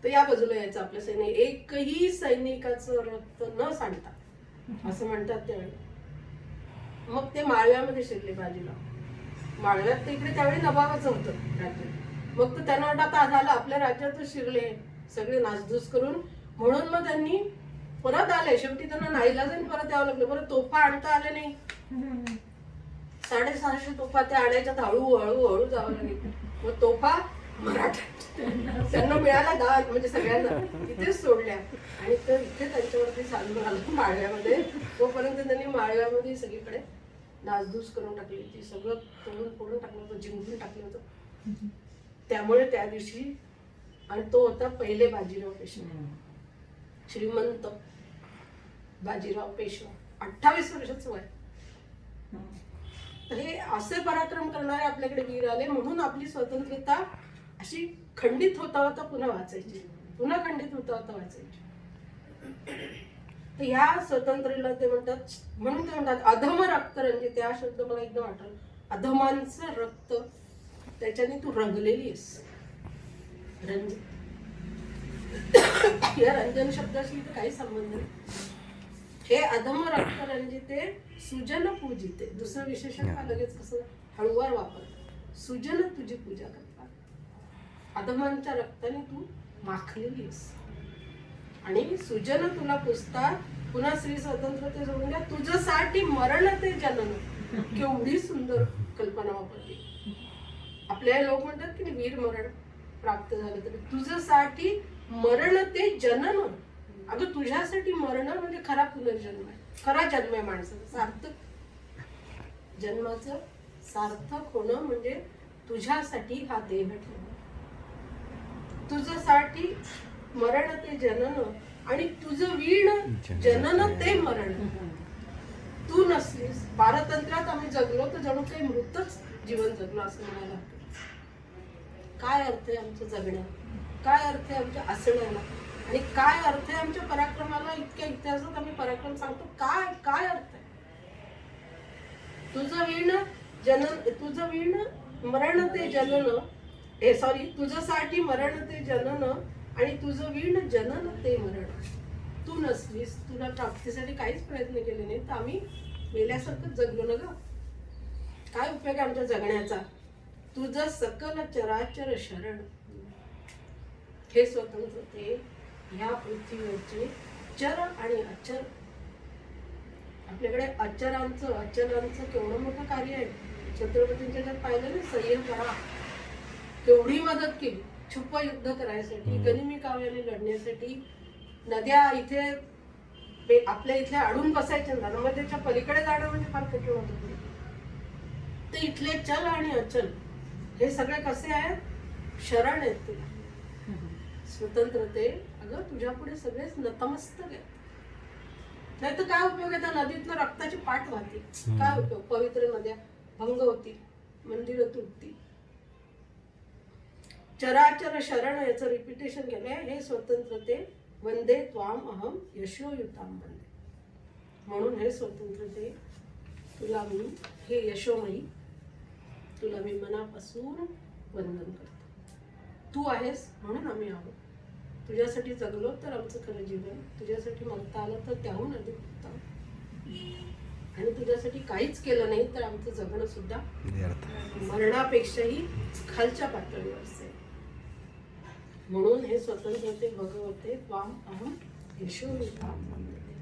तर या बाजूला यायचं आपल्या सैनिक. एकही सैनिकाचं रक्त न सांडता असं म्हणतात त्यावेळी. मग ते माळव्यामध्ये शिरले बाजीराव. माळव्यात ते इकडे त्यावेळी नवाबाचं होतं राज्य. मग तर त्यांना वाटतं आता झालं आपल्या राज्यातच शिरले सगळे नासधूस करून. म्हणून मग त्यांनी परत आले. शेवटी त्यांना नाईलाजाने परत यावं लागलं. बरं तोफा आणता आले नाही. 650 तोफा ते आणायच्यात हळूहळू जावं लागेल. मग तोफा मराठा त्यांना मिळाला दान म्हणजे सगळ्यांना तिथेच सोडल्या. आणि तर इथे त्यांच्यावरती चालून आलं माळव्यामध्ये. तोपर्यंत त्यांनी माळव्यामध्ये सगळीकडे नासधूस करून टाकली. ती सगळं तोडून फोडून टाकलं होतं, जिंकून टाकलं होतं. त्यामुळे त्या दिवशी, आणि तो होता पहिले बाजीराव पेशवा, श्रीमंत बाजीराव पेशवा, 28 वर्षाचं वय. हे असे पराक्रम करणारे आपल्याकडे वीर आले. म्हणून आपली स्वतंत्रता अशी खंडित होता होता पुन्हा वाचायची, पुन्हा खंडित होता होता वाचायची. तर ह्या स्वतंत्र्याला ते म्हणतात, म्हणून ते म्हणतात अधम रक्तरंजित. हा शब्द मला एकदम आठवला. अधमांचं रक्त, त्याच्याने तू रंगलेली आहेस. रंजित, या रंजन शब्दाशी इथे काही संबंध नाही. हे अधम रक्तरंजिते सुजन पूजिते. दुसरं विशेषण का लगेच कसं हळूवार वापरतात. सुजन तुझी पूजा करतात. अधमांच्या रक्ताने तू माखलेली आहेस. आणि सुजन तुला पुजतात. पुन्हा श्री स्वतंत्रते जोडून द्या. तुझ्यासाठी मरण ते जनन. केवढी सुंदर कल्पना वापरली. आपल्या लोक म्हणतात की वीर मरण प्राप्त झालं तरी तुझ्यासाठी मरण ते जनन. अगं तुझ्यासाठी मरण म्हणजे खरा पुनर्जन्म आहे, खरा जन्म आहे माणसाचा. सार्थक जन्माचं सार्थक होणं म्हणजे तुझ्यासाठी हा देह ठेवणं. तुझ्यासाठी मरण ते जनन आणि तुझं वीण जनन ते मरण. तू नसलीस, पारतंत्र्यात आम्ही जगलो तर जणू काही मृतच जीवन जगलो असं म्हणायला हरकत. काय अर्थ आहे आमच्या जगण्यात, काय अर्थ आहे आमच्या असण्याला, आणि काय अर्थ आहे आमच्या पराक्रमाला. इतक्या इतिहासात आम्ही पराक्रम सांगतो, काय काय अर्थ आहे. तुझं वीण जनन, तुझं वीण मरण ते जनन, तुझ्यासाठी मरण ते जनन आणि तुझं वीण जनन ते मरण. तू नसलीस, तुला प्राप्तीसाठी काहीच प्रयत्न केले नाही तर आम्ही मेल्यासारखंच जगलो ना ग. काय उपयोग आहे आमच्या जगण्याचा. तुझं सकल चराचर शरण. हे स्वतंत्रते ह्या पृथ्वीवरचे चर आणि अचर. आपल्याकडे अचरांचं अचलांचं केवढं मोठं कार्य आहे. छत्रपतींच्या जर पाहिलं ना, संयम करा, केवढी मदत केली छुप युद्ध करायसाठी, गनिमी काव्याने लढण्यासाठी. नद्या इथे आपल्या इथल्या अडून बसायच्या, नर्मदेच्या पलीकडे जाणं म्हणजे फार कठीण होतं. तर इथले चल आणि अचल हे सगळे कसे आहेत, शरण आहेत तुला. स्वतंत्रते अगं तुझ्या पुढे सगळेच नतमस्तक आहेत. नाही तर काय उपयोग आहे. त्या नदीतनं रक्ताची पाठ वाहते, काय उपयोग. पवित्र नद्या भंग होतील, मंदिरं तुटतील. चराचर शरण याचं रिपिटेशन केलंय. हे स्वतंत्रते वंदे त्वाम अहम यशोयुताम वंदे. म्हणून हे स्वतंत्रते तुला मी, हे यशोमयी, तुला मी मनापासून वंदन करतो. तू आहेस म्हणून आम्ही आहोत. तुझ्यासाठी जगलो तर आमचं खरं जीवन, तुझ्यासाठी मरता आलं तर त्याहून अधिक उत्तम, आणि तुझ्यासाठी काहीच केलं नाही तर आमचं जगणं सुद्धा मरणापेक्षाही खालच्या पातळीवर असेल. म्हणून हे स्वतंत्रते भगवते त्वाम अहम यशोयुताम वंदे.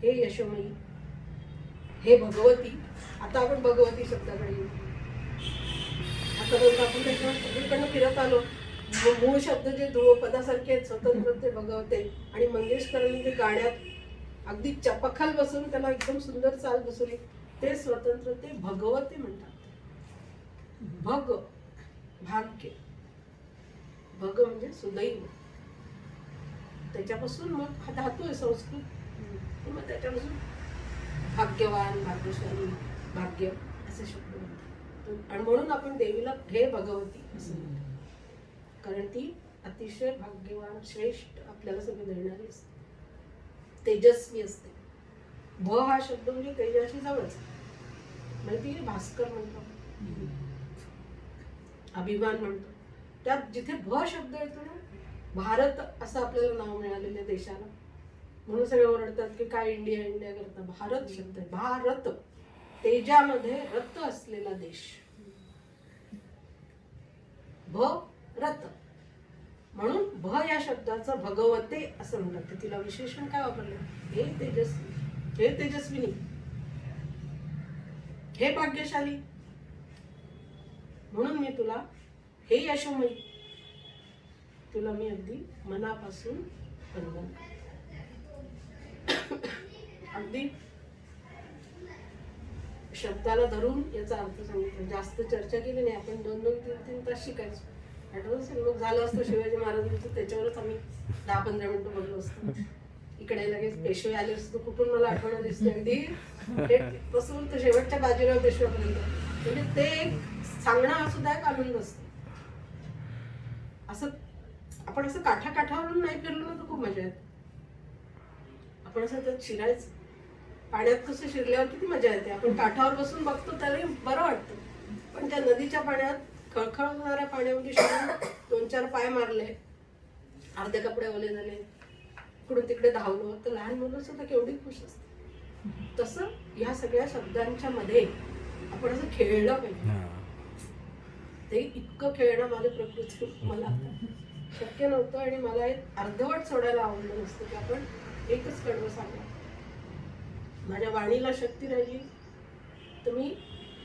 हे यशोमयी, हे भगवती. आता आपण भगवती शब्दाकडे येऊ. आतापर्यंत आपण त्याच्यावर सगळीकडनं फिरत आलो. मूळ शब्द जे ध्रुवपदासारखे आहेत, स्वतंत्रते भगवते, आणि मंगेशकरांनी जे गाण्यात अगदी चपखल बसून त्याला एकदम सुंदर चाल बसवली, ते स्वतंत्रते भगवते म्हणतात. भग भाग्य, भग म्हणजे सुदैव. त्याच्यापासून मग हा धातू आहे संस्कृत, मग त्याच्यापासून भाग्यवान, भाग्यशाली, भाग्य असे शब्द म्हणतात. आणि म्हणून आपण देवीला हे भगवती असं म्हणतो, कारण ती अतिशय भाग्यवान, श्रेष्ठ, आपल्याला सगळं देणारी असते, तेजस्वी असते. भ हा शब्द म्हणजे तेजाशी जवळच, माहिती आहे. भास्कर म्हणतो, अभिमान म्हणतो. त्यात जिथे भ शब्द येतो ना, भारत असं आपल्याला नाव मिळालेल्या देशाला, म्हणून सगळे ओरडतात की काय इंडिया इंडिया करता. भारत शब्द आहे, भारत, तेजामध्ये रत असलेला देश. भ रत, म्हणून भ या शब्दाचं भगवते असं म्हणतात. तिला विशेषण काय वापरलं, हे तेजस्वी, हे तेजस्विनी, हे भाग्यशाली. म्हणून मी तुला, हे यशोमयी, तुला मी अगदी मनापासून वंदन करते. अगदी शब्दाला धरून याचा अर्थ सांगितलं. जास्त चर्चा केली नाही आपण. 2-2-3-3 तास शिकायचो. आठवत असेल, मग झालं असतं शिवाजी महाराजांचं, त्याच्यावरच आम्ही 10-15 मिनिटं बघलो असतो. इकडे लगेच पेशवे आले असतो. कुठून मला आठवण दिसते अगदी पासून तर शेवटच्या बाजीराव पेशव्यापर्यंत. म्हणजे ते एक सांगणं हा सुद्धा एक आनंद असतो. असं आपण असं काठावरून नाही फिरलो ना तर खूप मजा येते. आपण असं त्यात शिरायचं. पाण्यात कसं शिरल्यावर किती मजा येते. आपण काठावर बसून बघतो त्यालाही बरं वाटतं, पण त्या नदीच्या पाण्यात खळखळणाऱ्या पाण्यामध्ये शिरून 2-4 पाय मारले, अर्धे कपडे ओले झाले, इकडून तिकडे धावलो, तर लहान मुलं सुद्धा केवढी खुश असतात. तसं ह्या सगळ्या शब्दांच्या मध्ये आपण असं खेळलं पाहिजे. ते इतकं खेळणं माझ्या प्रकृती मला शक्य नव्हतं, आणि मला एक अर्धवट सोडायला आवडलं नसतं की आपण एकच कडवं सांगा. माझ्या वाणीला शक्ती राहिली तर मी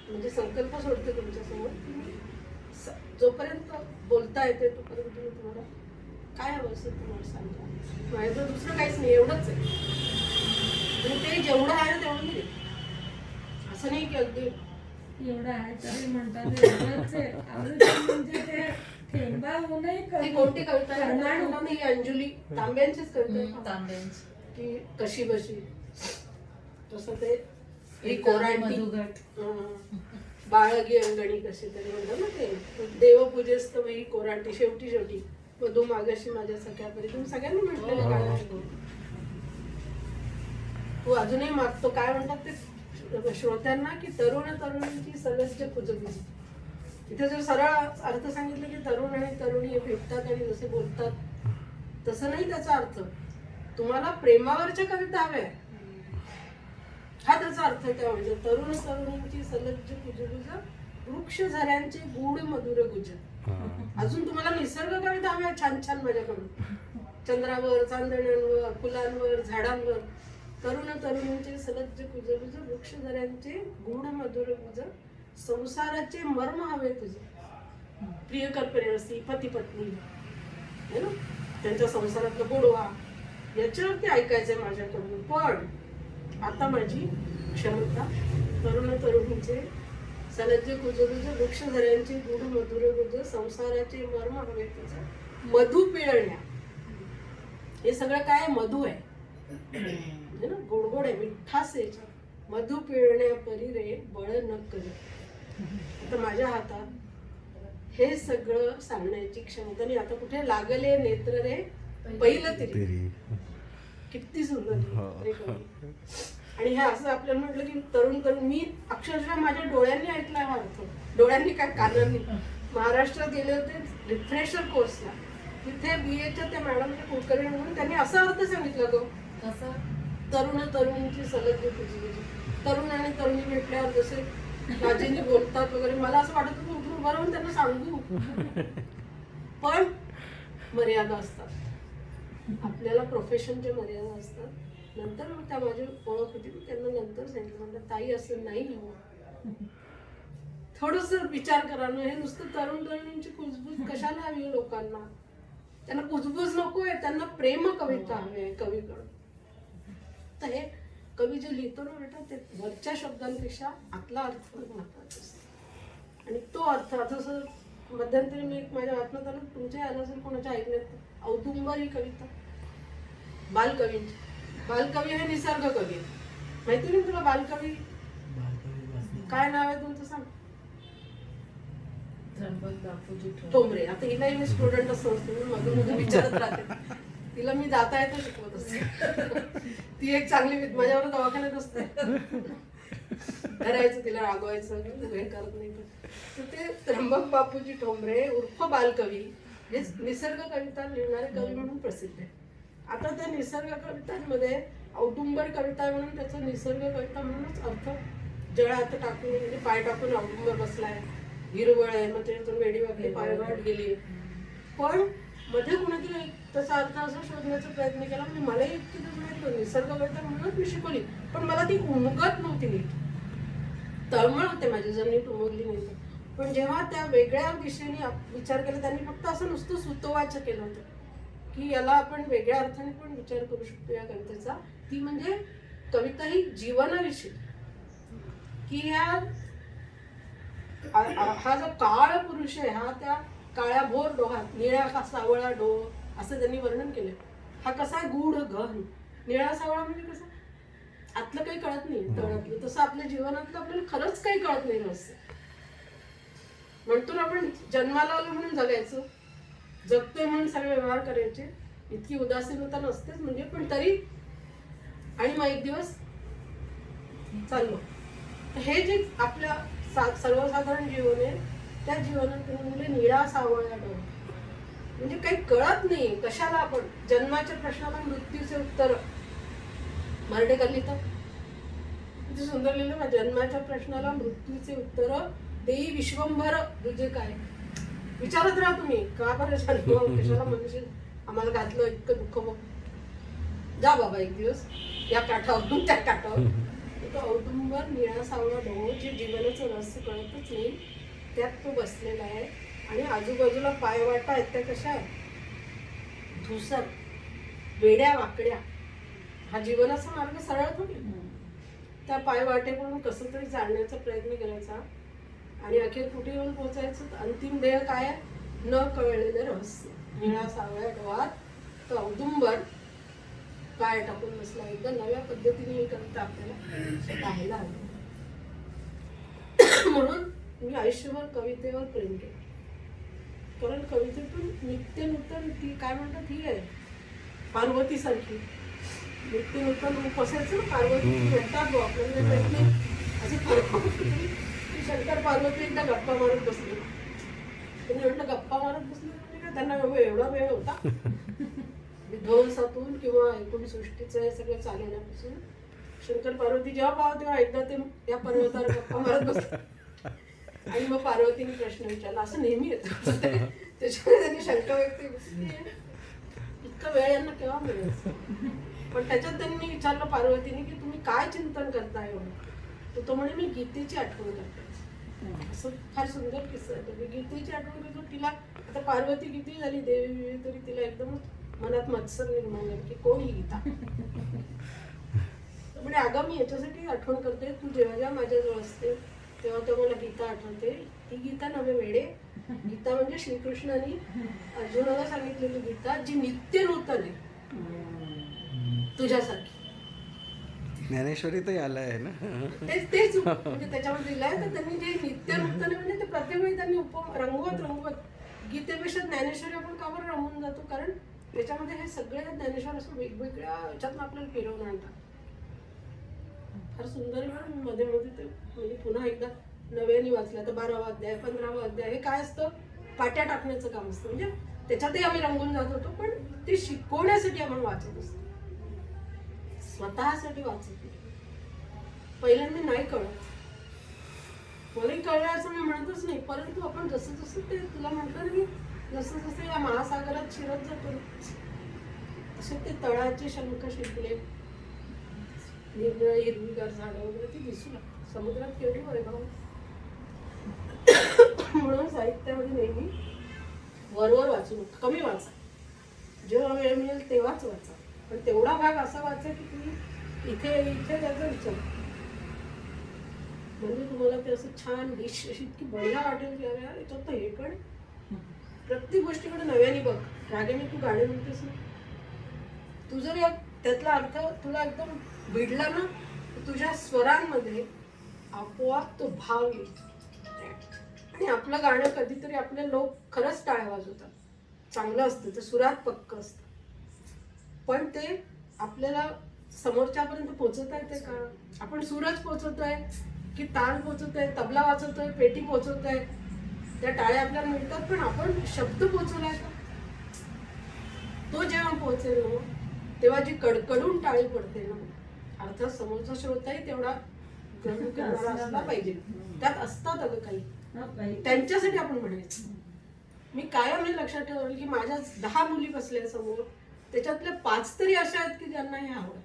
म्हणजे संकल्प सोडते तुमच्यासमोर की मी जोपर्यंत बोलता येते तोपर्यंत मी तुम्हाला काय हवं असेल तुम्हाला सांगा. माझं दुसरं काहीच नाही, एवढंच आहे. आणि ते जेवढं आहे ना तेवढं मी असं नाही की अगदी एवढं आहे तरी म्हणतात एवढंच आहे. अमृत म्हणजे ते थेंबाहूनही ती कोणती कविता आहे? परमाणू. ही अंजुली तांब्यांचीच कविता आहे. तांब्यांची की कशी बशी तसं ते ही कोरांटी मधुघट बाळगी अंगणी कशी तरी म्हणतात ना ते देवपूजेस्त ही कोरांटी शेवटी शेवटी मधू मागाशी माझ्या सख्यापरी. तुम्ही सगळ्यांनी म्हटलेलं गाणं आहे. तू अजूनही मागतो काय म्हणतात ते श्रोत्यांना की तरुण तरुणींची सलज्ज कुजबुजी. इथे जर सरळ अर्थ सांगितलं की तरुण आणि तरुणी हे भेटतात आणि जसे बोलतात, तसं नाही त्याचा अर्थ. तुम्हाला प्रेमावरच्या कविता हव्या हा त्याचा अर्थ आहे. त्यामुळे तरुण तरुणींची सलज्ज कुजबुज वृक्ष झऱ्यांचे गूढ मधुर गुज. अजून तुम्हाला निसर्ग कविता हव्या छान छान माझ्याकडून, चंद्रावर, चांदण्यांवर, फुलांवर, झाडांवर. तरुण तरुणींचे सलज्ज कुजबुज वृक्ष झऱ्यांचे गूढ मधुर गुज संसाराचे मर्म हवे तुझे. प्रियकर प्रेयसी पती पत्नी है ना, त्यांच्या संसारातलं गोडवा याच्यावरती ऐकायचंय माझ्याकडून. पण आता माझी क्षमता तरुण तरुणीचे सलज्ज कुजबुज वृक्ष झऱ्यांचे गूढ मधुर गुज संसाराचे मर्म हवे तुझे. मधु पिळण्या हे सगळं काय मधु आहे ना, गोडगोड आहे, मिठास आहे. मधु पिळण्या परी रे बळ न करे. आता माझ्या हातात हे सगळं सांगण्याची क्षमता नाही. आता कुठे लागले नेत्र रे पहिलं तरी किती सुंदर. आणि हे असं आपल्याला म्हटलं की तरुण तरुण, मी अक्षरशः माझ्या डोळ्यांनी ऐकला हा अर्थ. डोळ्यांनी काय कानांनी. महाराष्ट्रात गेले होते रिफ्रेशर कोर्सला, तिथे BAच्या त्या मॅडम कुलकर्णी म्हणून त्यांनी असा अर्थ सांगितला तो कसं तरुण तरुणींची सलग कुजबुज. तरुण आणि तरुणी भेटल्यावर जसे राजेंनी बोलतात वगैरे, मला असं वाटत होतं उठून बरं म्हणून त्यांना सांगू, पण मर्यादा असतात. आपल्याला प्रोफेशनच्या मर्यादा असतात. नंतर मग त्या माझी ओळख होती, त्यांना नंतर सांगितलं, म्हणलं ताई असं नाही हवं, थोडस विचार करा ना. हे नुसतं तरुण तरुणींची कुजबुज कशाला हवी लोकांना? त्यांना कुजबुज नकोय, त्यांना प्रेम कविता हवी आहे कवीकडून. तर हे कवी जे लिहितो ना बेटा, ते वरच्या शब्दांपेक्षा आतला अर्थ महत्वाचा असतो. आणि तो अर्थ जसं मध्यंतरी मी एक माझ्या वाचनात आलं, तुमच्या आलं असेल कोणाच्या ऐकण्यात, औदुंबर ही कविता बालकवींची. बालकवी हे निसर्ग कवी आहे. माहिती नाही तुला बालकवी काय नाव आहे तुमचं? सांग. त्र्यंबक बापूजी ठोंबरे. आता हिलाही मी स्टुडंट असतो, मधून मधून विचारत राहते. तिला मी जाता येतं शिकवत असते. ती एक चांगली माझ्यावर दवाखान्यात असते. धरायचं तिला, रागवायचं की तू हे करत नाही. तर ते त्र्यंबक बापूजी ठोंबरे उर्फ बालकवी हे निसर्ग कविता लिहिणारे कवी म्हणून प्रसिद्ध आहे. आता त्या निसर्ग कवितांमध्ये औदुंबर कविता म्हणून त्याचा निसर्ग कविता म्हणूनच अर्थ जळात टाकून म्हणजे पाय टाकून औदुंबर बसलाय, हिरवळ आहे, मग त्याच्यातून वेडी वागली, पायवाट गेली. पण मध्ये कुणीतरी त्याचा अर्थ असा शोधण्याचा प्रयत्न केला. म्हणजे मलाही इतकी माहिती निसर्ग कविता म्हणूनच मी शिकवली, पण मला ती उमगत नव्हती नीट. तळमळ होते माझी, जर नीट उमगली नाही. पण जेव्हा त्या वेगळ्या दिशेने विचार केला, त्यांनी फक्त असं नुसतं सुतोवाच केलं होतं की याला आपण वेगळ्या अर्थाने पण विचार करू शकतो या कवितेचा. ती म्हणजे कविता ही जीवनाविषयी, की हा जो काळ पुरुष आहे, हा त्या काळ्या भोर डोहात निळ्या का सावळा डोह असं त्यांनी वर्णन केलं. हा कसा गूढ गहन. निळा सावळा म्हणजे कसं आतलं काही कळत नाही तळातलं, तसं आपल्या जीवनातलं आपल्याला खरंच काही कळत नाही नसतं. म्हणतो ना आपण जन्माला आलो म्हणून जगायचं, जगतोय म्हणून सगळे व्यवहार करायचे, इतकी उदासीनता नसतेच म्हणजे. पण तरी आणि मग एक दिवस चाललो. तर हे जे आपल्या सर्वसाधारण जीवन आहे त्या जीवनात म्हणजे निळा सावळा डोळा, म्हणजे काही कळत नाही कशाला. आपण जन्माच्या प्रश्नाला मृत्यूचे उत्तर मार्डेकर लिहितात, किती सुंदर लिहिलं ना. जन्माच्या प्रश्नाला मृत्यूचे उत्तर देई विश्वंभर तुझे काय. विचारत राहा तुम्ही का बरं जन्म कशाला मनुष्य आम्हाला घातलं इतकं दुःख. मग जा बाबा एक दिवस या काठावरून त्या काठावर. तो औदुंबर निळा सावळा डोळ जे जीवनाचं रहस्य कळतच नाही त्यात तो बसलेला आहे. आणि आजूबाजूला पायवाटा आहेत त्या कशा धुसर वेड्या वाकड्या. हा जीवनाचा मार्ग सरळ थोडी. त्या पायवाटेकडून कसं तरी जाण्याचा प्रयत्न करायचा आणि अखेर कुठे येऊन पोहोचायचं. अंतिम ध्येय काय आहे? न कळलेलं रहस्य. निळा सावळ्या डोळ्यात तो औदुंबर काय टाकून बसला. एकदा नव्या पद्धतीने ही कविता आपल्याला पाहायला हवी. म्हणून मी आयुष्यभर कवितेवर प्रेम केलं. कारण कवितेतून नित्य नूतन ती काय म्हणतात ही आहे पार्वती सारखी नित्य नूतन रूप असायचं ना. पार्वती म्हणतात बो आपल्याला भेटली अशी पार्वती. शंकर पार्वती एकदा गप्पा मारत बसले. त्यांनी म्हटलं गप्पा मारत बसले म्हणजे काय त्यांना एवढा वेळ होता विध्वंसातून किंवा एकूण सृष्टीचं हे सगळं चालण्यापासून शंकर पार्वती जेव्हा पाहावं तेव्हा एकदा ते या पर्वतावर गप्पा मारत बसले. आणि मग पार्वतीने प्रश्न विचारला. असं नेहमी येतं. त्याच्यामुळे त्यांनी शंका व्यक्त केली इतका वेळ यांना केव्हा मिळायचं. पण त्याच्यात त्यांनी विचारलं पार्वतीने की तुम्ही काय चिंतन करताय एवढं. तर तो म्हणे मी गीतेची आठवण करते. असं फार सुंदर किस्सा आहे. गीतेची आठवण करतो. तिला आता पार्वती किती झाली देवी तरी तिला एकदम मनात मत्सर निर्माण झाली की कोण ही गीता. म्हणजे अगं मी याच्यासाठी आठवण करते तू जेव्हा जेव्हा माझ्याजवळ असते तेव्हा तेव्हा मला गीता आठवते. ती गीता नव्हे वेडे. गीता म्हणजे श्रीकृष्णाने अर्जुनाला सांगितलेली गीता जी नित्य नूतन आहे तुझ्यासारखी. ज्ञानेश्वरीतही आलं आहे ना. तेच म्हणजे त्याच्यामध्ये दिलंय. तर त्यांनी जे नित्य नूतन आहे म्हणजे ते प्रत्येक वेळी त्यांनी रंगवत गीतेपेक्षा ज्ञानेश्वरी आपण का बरं रमून जातो. कारण त्याच्यामध्ये हे सगळे ज्ञानेश्वर असं वेगवेगळ्या ह्याच्यातून आपल्याला फिरवून आणतात. फार सुंदर आहे. म्हणून मध्ये मध्ये ते म्हणजे पुन्हा एकदा नव्याने वाचलं. तर 12वा अध्याय 15वा अध्याय हे काय असतं पाट्या टाकण्याचं काम असतं. म्हणजे त्याच्यातही आम्ही रंगून जात होतो पण ते शिकवण्यासाठी आपण वाचत असतो. स्वतःसाठी वाचत नाही. पहिल्यांदा नाही कळत. मलाही कळलं असं मी म्हणतच नाही. परंतु आपण जसं जसं ते तुला म्हटलं ना मी जसं जसं या महासागरात शिरत जातो तसे ते तळाचे शंख शिकले निरनिळी हिरवीगार झाडं वगैरे ती दिसू लागतात. समुद्रात केवढी वैभव. म्हणून साहित्यामध्ये नेहमी वरवर वाचू नका. कमी वाचा. जेव्हा वेळ मिळेल तेव्हाच वाचा. पण तेवढा भाग असा वाचा की तुम्ही इथे इथे त्याचा विचार म्हणजे तुम्हाला ते असं छान डिश अशी इतकी बढिया वाटेल की अरे यार याच्यात तर हे पण प्रत्येक गोष्टीकडे नव्याने बघ. रागेने तू गाणे म्हणतेस ना तू जर या त्यातला अर्थ तुला एकदम भिडला ना तुझ्या स्वरांमध्ये आपोआप तो भाव येईल. आणि आपलं गाणं कधीतरी आपले लोक खरंच टाळ्या वाजवतात. चांगलं असतं ते सुरात पक्क असतं पण ते आपल्याला समोरच्यापर्यंत पोचवता येते का. आपण सूरच पोचवतोय की ताल पोचवतोय तबला वाजवतोय पेटी पोचवतोय त्या टाळ्या आपल्याला मिळतात पण आपण शब्द पोचवलाय का. तो जेव्हा पोचेल ना तेव्हा जी कडकडून टाळी पडते ना अर्थात समोरचा श्रोताही तेवढा ग्रहण करणारा असला पाहिजे. त्यात असतात अगं काही त्यांच्यासाठी आपण म्हणायचं. मी कायम हे लक्षात ठेवलं की माझ्या 10 मुली बसल्या समोर त्याच्यातल्या 5 तरी अशा आहेत की ज्यांना हे हवं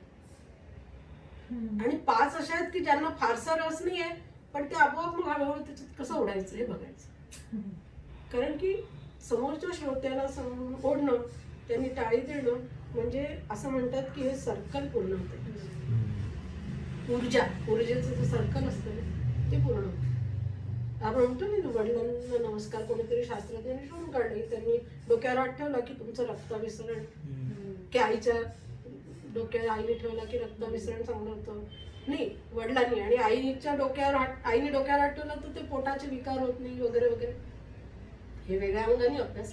आणि 5 अशा आहेत की ज्यांना फारसा रस नाही आहे पण ते आपोआप मग हळूहळू त्याच्यात कसं ओढायचं हे बघायचं. कारण की समोरच्या श्रोत्याला ओढणं त्यांनी टाळी देणं म्हणजे असं म्हणतात की हे सर्कल पूर्ण होतं. ऊर्जेचं जे सर्कल असतं ना ते पूर्ण होतं. आपण म्हणतो ना वडिलांना नमस्कार कोणीतरी शास्त्रज्ञांनी शोधून काढले. त्यांनी डोक्यावर हात ठेवला की तुमचं रक्ताभिसरण की आईच्या डोक्यावर आईने ठेवला की रक्ताभिसरण चांगलं होतं नाही वडिलांनी आणि आईने डोक्यावर हात ठेवला तर ते पोटाचे विकार होत नाही वगैरे वगैरे हे वेगळ्या अंगाने अभ्यास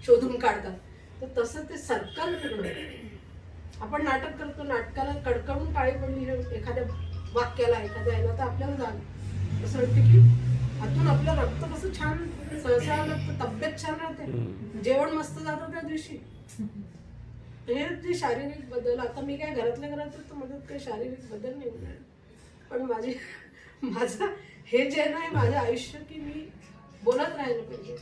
शोधून काढतात. तर तसं ते सर्कल पूर्ण आपण नाटक करतो, नाटकाला कडकडून टाळी पडली एखाद्या वाक्याला, एखाद्या याला, तर आपल्याला झालं असं वाटतं की आतून आपलं रक्त कसं छान सळसळायला लागतं, तब्येत छान राहते, जेवण मस्त जातं त्या दिवशी. हे जे शारीरिक बदल, आता मी काय घरातल्या घरात तर मदत काही शारीरिक बदल नाही होणार, पण माझं हे जे नाही माझं आयुष्य की मी बोलत राहिलं पाहिजे,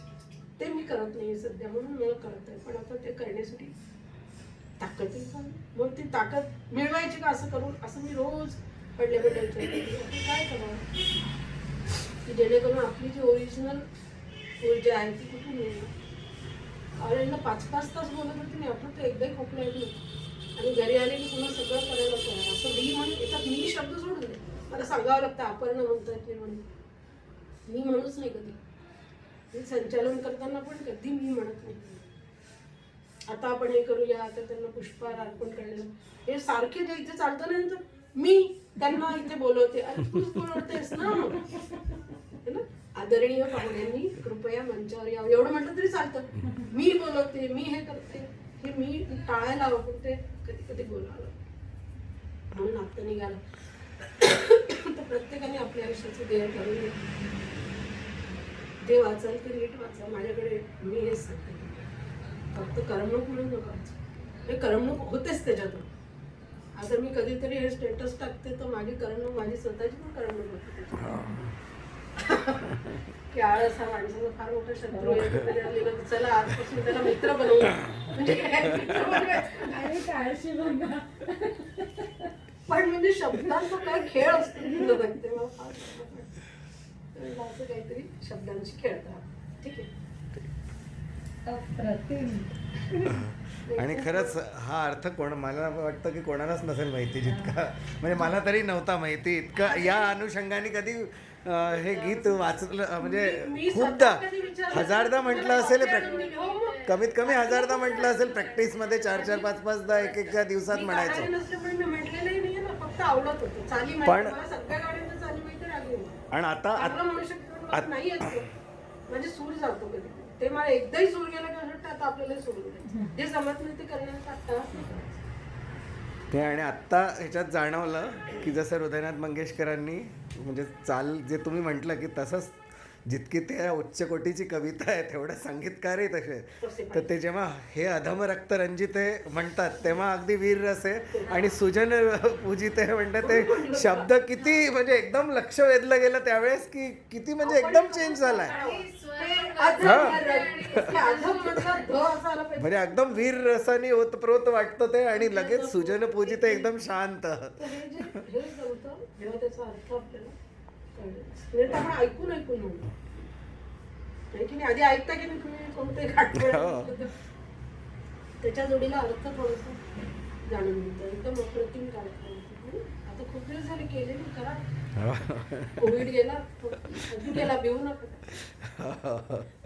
ते मी करत नाही सध्या, म्हणून मला कळत आहे. पण आता ते करण्यासाठी ताकद आहे का, मग ती ताकद मिळवायची का असं करून, असं मी रोज पडल्या पडल्या काय करावं की जेणेकरून आपली जी ओरिजिनल ऊर्जा आहे ती कुठून मिळणार. कॉलेजला 5-5 तास बोलत होते नाही, आपण तर एकदाही खोकला येत नव्हतं, आणि घरी आले की पुन्हा सगळं करायला तयार. असं मी म्हणून याच्यात मी शब्द सोडून दे, मला सांगावं लागतं अपर्णा म्हणतात नाही म्हणून, मी म्हणूच नाही कधी. मी संचालन करताना पण कधी मी म्हणत नाही आता आपण हे करूया, आता त्यांना पुष्पहार अर्पण करणं, हे सारखे जे इथे चालतं नाही तर मी त्यांना इथे बोलवते, अरे तूच बोलवतेस ना, है ना. आदरणीय पाहुण्यांनी कृपया मंचावर यावं एवढं म्हटलं तरी चालतं. मी बोलवते, मी हे करते, हे मी टाळायला हवं, पण ते कधी कधी बोलावं. म्हणून आता निघालं तर प्रत्येकाने आपल्या आयुष्याचं ध्येय ठरवलं, जे वाचाल ते नीट वाचा. माझ्याकडे मी हेच सांगते, फक्त करमणूक म्हणून नका वाचू, हे करमणूक होतेच त्याच्यातून. आता मी कधीतरी हे स्टेटस टाकते तर माझी करमणूक, माझी स्वतःची पण करमणूक होते. की आळस हा माणसाचा फार मोठा शत्रू आहे, तर चला आजपासून त्याला मित्र बनवू, म्हणजे आणि काळशी बघा. पण म्हणजे शब्दांचा काय खेळ असतो तुला बघते, मला फार वाटतं. असं काहीतरी शब्दांची खेळत राहा, ठीक आहे. आणि खरंच हा अर्थ मला वाटतं की कोणालाच नसेल माहिती जितका, म्हणजे मला तरी नव्हता माहिती इतका. या अनुषंगाने कधी हे गीत वाचलं म्हणजे खूपदा, हजारदा म्हटलं असेल, कमीत कमी हजारदा म्हटलं असेल, प्रॅक्टिसमध्ये 4-4, 5-5दा एक दिवसात म्हणायचं. पण आणि आता नाही म्हणजे सूर जातो कधी, ते मला एकदाही सूर गेला की वाटतं आता आपल्याला सोडून द्यायचं, जे जमत नाही ते करण्याचा आता. ते आणि आत्ता ह्याच्यात जाणवलं की जसं हृदयनाथ मंगेशकरांनी म्हणजे चाल जे तुम्ही म्हटलं की तसंच जितकी ते उच्च कोटीची कविता आहे तेवढं संगीतकारही तसे. तर ते जेव्हा हे अधम रक्त रंजिते म्हणतात तेव्हा अगदी वीर रसे आणि सुजन पूजिते म्हणतात, ते शब्द किती म्हणजे एकदम लक्ष वेधलं गेलं त्यावेळेस की किती म्हणजे एकदम चेंज झालाय. म्हणजे एकदम वीर रसाने ओतप्रोत वाटतं ते, आणि लगेच सुजन पूजिते एकदम शांत. आपण ऐकून म्हणतो नाही की आधी ऐकता की नाही तुम्ही कोणते गाठवड, त्याच्या जोडीला अर्थ थोडंसं जाणून घेतो. एकदम अप्रतिम कार्यक्रम. आता खूप दिवस झाले केले नाही, करा. कोविड गेला, अजून गेला, भिवू नका.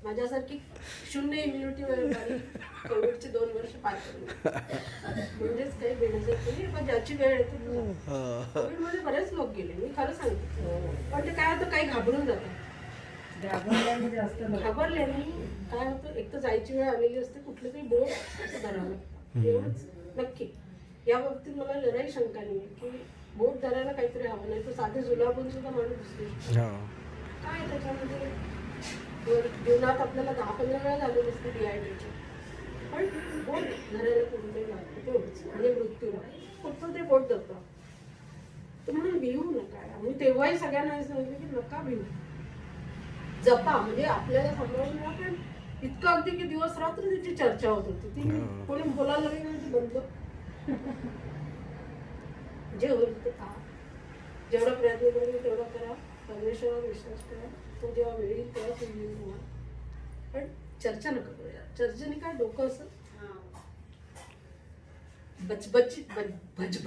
माझ्यासारखी 0 इम्युनिटी कोविडचे 2 वर्ष पार पडले, म्हणजेच काही बेनजर नाही. पण ज्याची वेळ येते, कोविडमध्ये बरेच लोक गेले, मी खरं सांगते. पण ते काय होतं, काही घाबरून जातात, घाबरल्याने काय होतं, एक तर जायची वेळ आलेली असते, कुठलं तरी बोट असं धरावं, एवढंच नक्की. या बाबतीत मला जराही शंका नाही की बोट धरायला काहीतरी हवं, नाही तर साधे जुलाबून सुद्धा माणूस दिसते. काय त्याच्यामध्ये जीवनात आपल्याला 10-15 वेळा झालेली असते डिहायड्रेशन, पण बोट धरायला कोणतंही लागतं तेवढंच, आणि मृत्यूला फक्त ते बोट धरतं. तर म्हणून भिवू नका. आणि तेव्हाही सगळ्यांना सांगितलं की नका भिवू, जपा. म्हणजे आपल्याला समजावून ना, पण इतकं अगदी की दिवस रात्र त्याची चर्चा होत होती, ती कोणी बोलायला लागली नाही, ती बंद. जे होईल ते का, जेवढा प्रयत्न करेल तेवढा करा, परमेश्वरावर विश्वास करा, तो जेव्हा वेळ येईल तेव्हा तुम्ही येईल. पण चर्चा नका करूया, चर्चेने काय डोकं असं बचबची